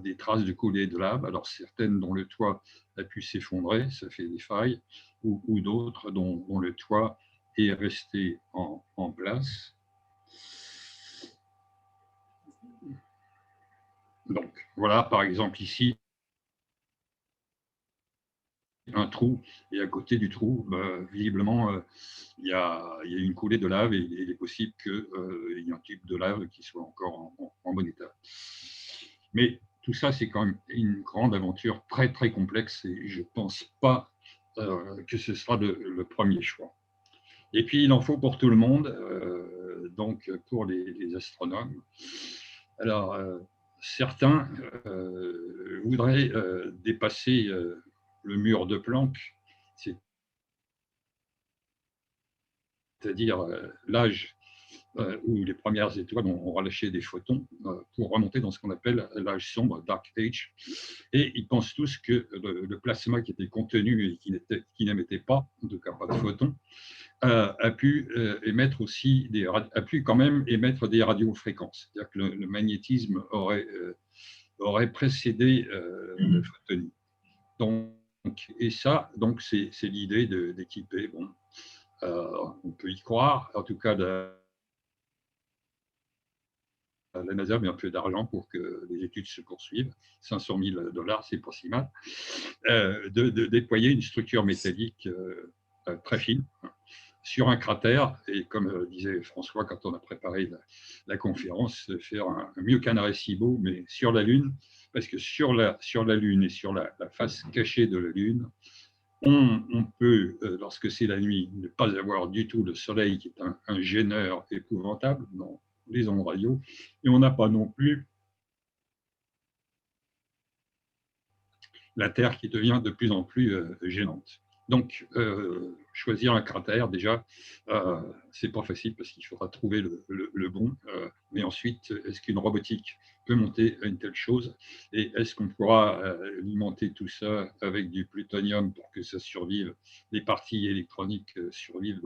des traces de coulées de lave, alors certaines dont le toit a pu s'effondrer, ça fait des failles, ou d'autres dont le toit est resté en place. Donc voilà, par exemple ici, un trou, et à côté du trou, visiblement, il y a une coulée de lave, et il est possible qu'il y ait un tube de lave qui soit encore en bon état. Mais tout ça, c'est quand même une grande aventure très, très complexe, et je ne pense pas que ce sera le premier choix. Et puis, il en faut pour tout le monde, donc pour les astronomes. Alors, certains voudraient dépasser le mur de Planck, c'est-à-dire l'âge où les premières étoiles ont relâché des photons pour remonter dans ce qu'on appelle l'âge sombre, Dark Age. Et ils pensent tous que le plasma qui était contenu et qui n'émettait pas, en tout cas pas de photons, a pu émettre aussi a pu quand même émettre des radiofréquences. C'est-à-dire que le magnétisme aurait précédé le photonie. Et ça, donc c'est l'idée d'équiper. Bon, on peut y croire, en tout cas la NASA met un peu d'argent pour que les études se poursuivent. 500 000 $, c'est pas si mal. De déployer une structure métallique très fine sur un cratère, et comme disait François quand on a préparé la conférence, faire mieux qu'un Arecibo, mais sur la Lune, parce que sur la Lune et sur la face cachée de la Lune, on peut, lorsque c'est la nuit, ne pas avoir du tout le soleil qui est un gêneur épouvantable dans les ondes radio, et on n'a pas non plus la Terre qui devient de plus en plus gênante. Donc, choisir un cratère, déjà, c'est pas facile parce qu'il faudra trouver le bon. Mais ensuite, est-ce qu'une robotique peut monter une telle chose? Et est-ce qu'on pourra alimenter tout ça avec du plutonium pour que ça survive, les parties électroniques survivent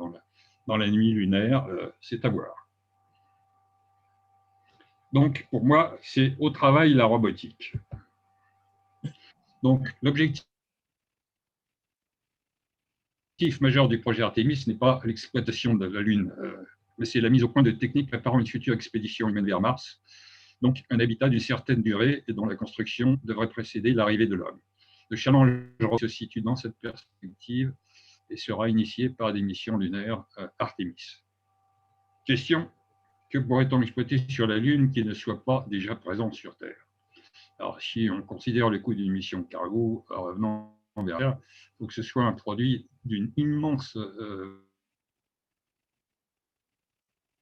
dans la nuit lunaire? C'est à voir. Donc, pour moi, c'est au travail la robotique. Donc, l'objectif majeur du projet Artemis n'est pas l'exploitation de la Lune, mais c'est la mise au point de techniques préparant une future expédition humaine vers Mars, donc un habitat d'une certaine durée et dont la construction devrait précéder l'arrivée de l'homme. Le challenge se situe dans cette perspective et sera initié par des missions lunaires Artemis. Question: que pourrait-on exploiter sur la Lune qui ne soit pas déjà présent sur Terre? Alors, si on considère le coût d'une mission cargo revenant vers Terre, il faut que ce soit un produit d'une immense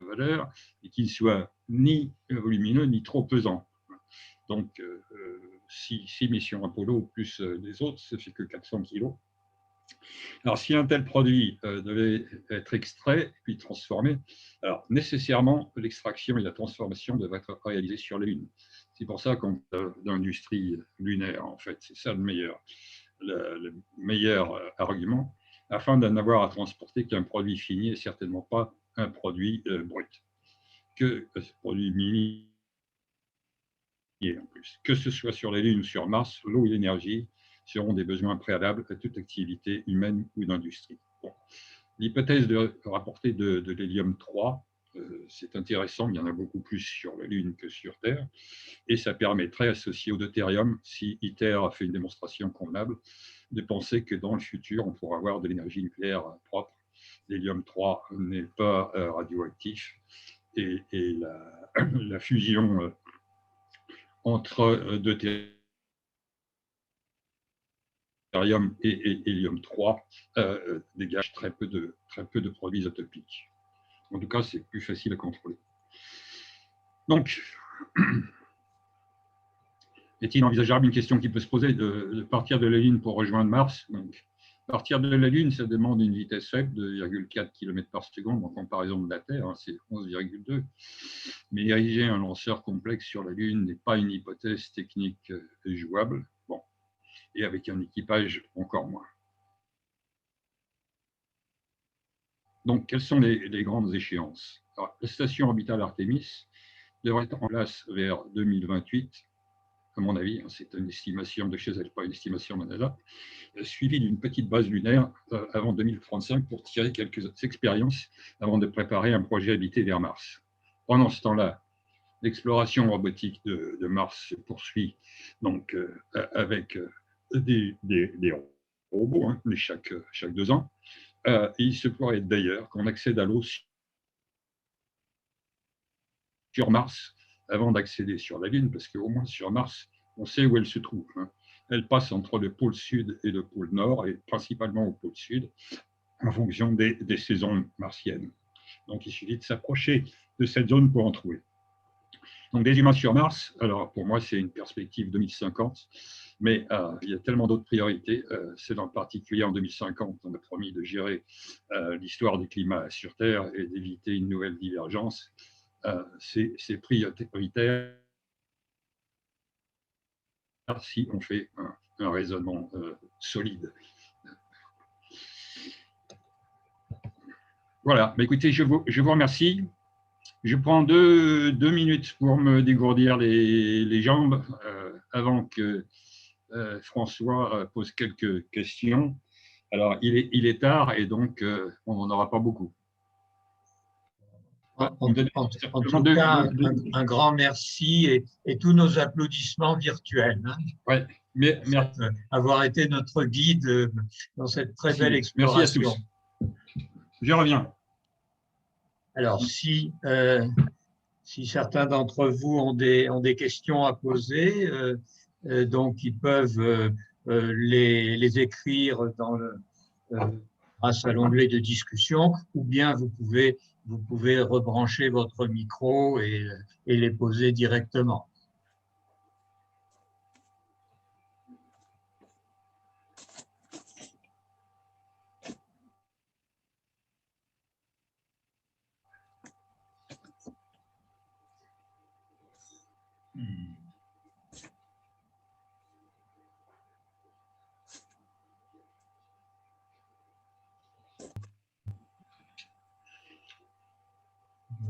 valeur et qu'il ne soit ni volumineux ni trop pesant. Donc, 6 missions Apollo plus les autres, ça fait que 400 kilos. Alors, si un tel produit devait être extrait puis transformé, alors nécessairement, l'extraction et la transformation devraient être réalisées sur la Lune. C'est pour ça qu'on parle d'industrie lunaire, en fait. C'est ça le meilleur argument, afin d'en avoir à transporter qu'un produit fini et certainement pas un produit brut. Que ce produit mini, en plus, que ce soit sur la Lune ou sur Mars, l'eau et l'énergie seront des besoins préalables à toute activité humaine ou d'industrie. Bon. L'hypothèse de rapporter de l'hélium 3, c'est intéressant, il y en a beaucoup plus sur la Lune que sur Terre, et ça permettrait, associé au deutérium, si ITER a fait une démonstration convenable, de penser que dans le futur, on pourra avoir de l'énergie nucléaire propre l'hélium-3 n'est pas radioactif et la fusion entre deutérium et hélium-3 dégage très peu de produits isotopiques. En tout cas, c'est plus facile à contrôler. Donc, est-il envisageable, une question qui peut se poser, de partir de la Lune pour rejoindre Mars? Donc, partir de la Lune, ça demande une vitesse faible de 2,4 km par seconde en comparaison de la Terre, hein, c'est 11,2. Mais ériger un lanceur complexe sur la Lune n'est pas une hypothèse technique jouable. Bon. Et avec un équipage encore moins. Donc, quelles sont les grandes échéances? Alors, la station orbitale Artemis devrait être en place vers 2028, à mon avis, c'est une estimation de chez elle, pas une estimation de NASA, suivie d'une petite base lunaire avant 2035 pour tirer quelques expériences avant de préparer un projet habité vers Mars. Pendant ce temps-là, l'exploration robotique de Mars se poursuit donc, avec des robots, hein, mais chaque 2 ans. Il se pourrait d'ailleurs qu'on accède à l'eau sur Mars avant d'accéder sur la Lune, parce qu'au moins sur Mars, on sait où elle se trouve. Hein. Elle passe entre le pôle sud et le pôle nord, et principalement au pôle sud, en fonction des saisons martiennes. Donc il suffit de s'approcher de cette zone pour en trouver. Donc des humains sur Mars, alors pour moi c'est une perspective 2050, mais il y a tellement d'autres priorités. C'est en particulier en 2050, on a promis de gérer l'histoire du climat sur Terre et d'éviter une nouvelle divergence. C'est prioritaire si on fait un raisonnement solide. Voilà, bah, écoutez, je vous remercie. Je prends deux minutes pour me dégourdir les jambes avant que François pose quelques questions. Alors, il est tard et donc on n'en aura pas beaucoup. En tout cas, un grand merci et tous nos applaudissements virtuels. Hein, ouais, merci. Avoir été notre guide dans cette très belle exploration. Merci à tous. Je reviens. Alors, si certains d'entre vous ont des questions à poser, donc ils peuvent les écrire grâce à l'onglet de discussion, ou bien vous pouvez rebrancher votre micro et les poser directement.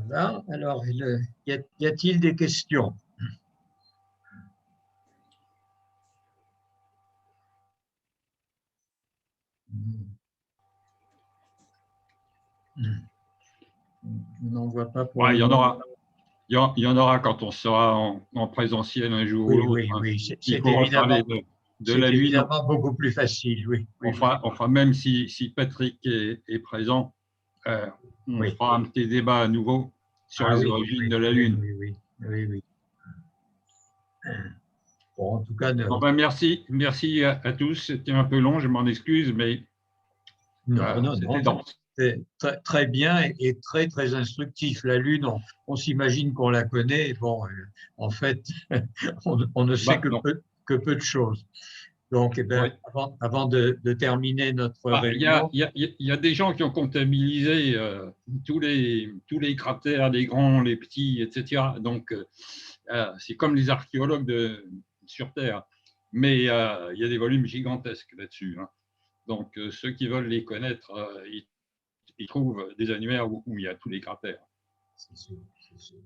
Voilà, alors y a-t-il des questions? Je n'en vois pas pour il y en aura. Il y en aura quand on sera en présentiel un jour ou l'autre. Oui, c'est évidemment, évidemment beaucoup plus facile. Oui, on fera même si Patrick est présent, on fera un petit débat à nouveau sur les origines de la Lune. Oui. Bon, en tout cas, merci à tous. C'était un peu long, je m'en excuse, mais c'était dense. Très, très bien et très, très instructif. La Lune, on s'imagine qu'on la connaît. Bon, en fait, on ne sait que peu de choses. Donc, avant de terminer notre réunion… Il y a des gens qui ont comptabilisé tous les cratères, les grands, les petits, etc. Donc, c'est comme les archéologues sur Terre. Mais il y a des volumes gigantesques là-dessus. Hein. Donc, ceux qui veulent les connaître, ils trouvent des annuaires où il y a tous les cratères. C'est sûr.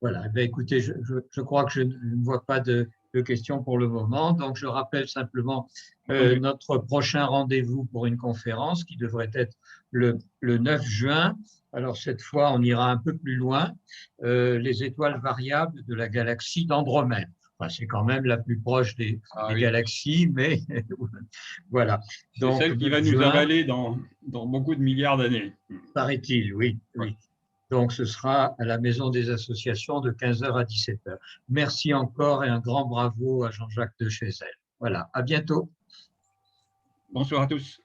Voilà, écoutez, je crois que je ne vois pas de questions pour le moment. Donc, je rappelle simplement notre prochain rendez-vous pour une conférence qui devrait être le 9 juin. Alors, cette fois, on ira un peu plus loin. Les étoiles variables de la galaxie d'Andromède. Enfin, c'est quand même la plus proche des oui. galaxies, mais voilà. C'est celle qui va nous avaler dans beaucoup de milliards d'années. Paraît-il, oui, oui. Donc, ce sera à la Maison des Associations de 15 h à 17 h. Merci encore et un grand bravo à Jean-Jacques de Chezelle. Voilà, à bientôt. Bonsoir à tous.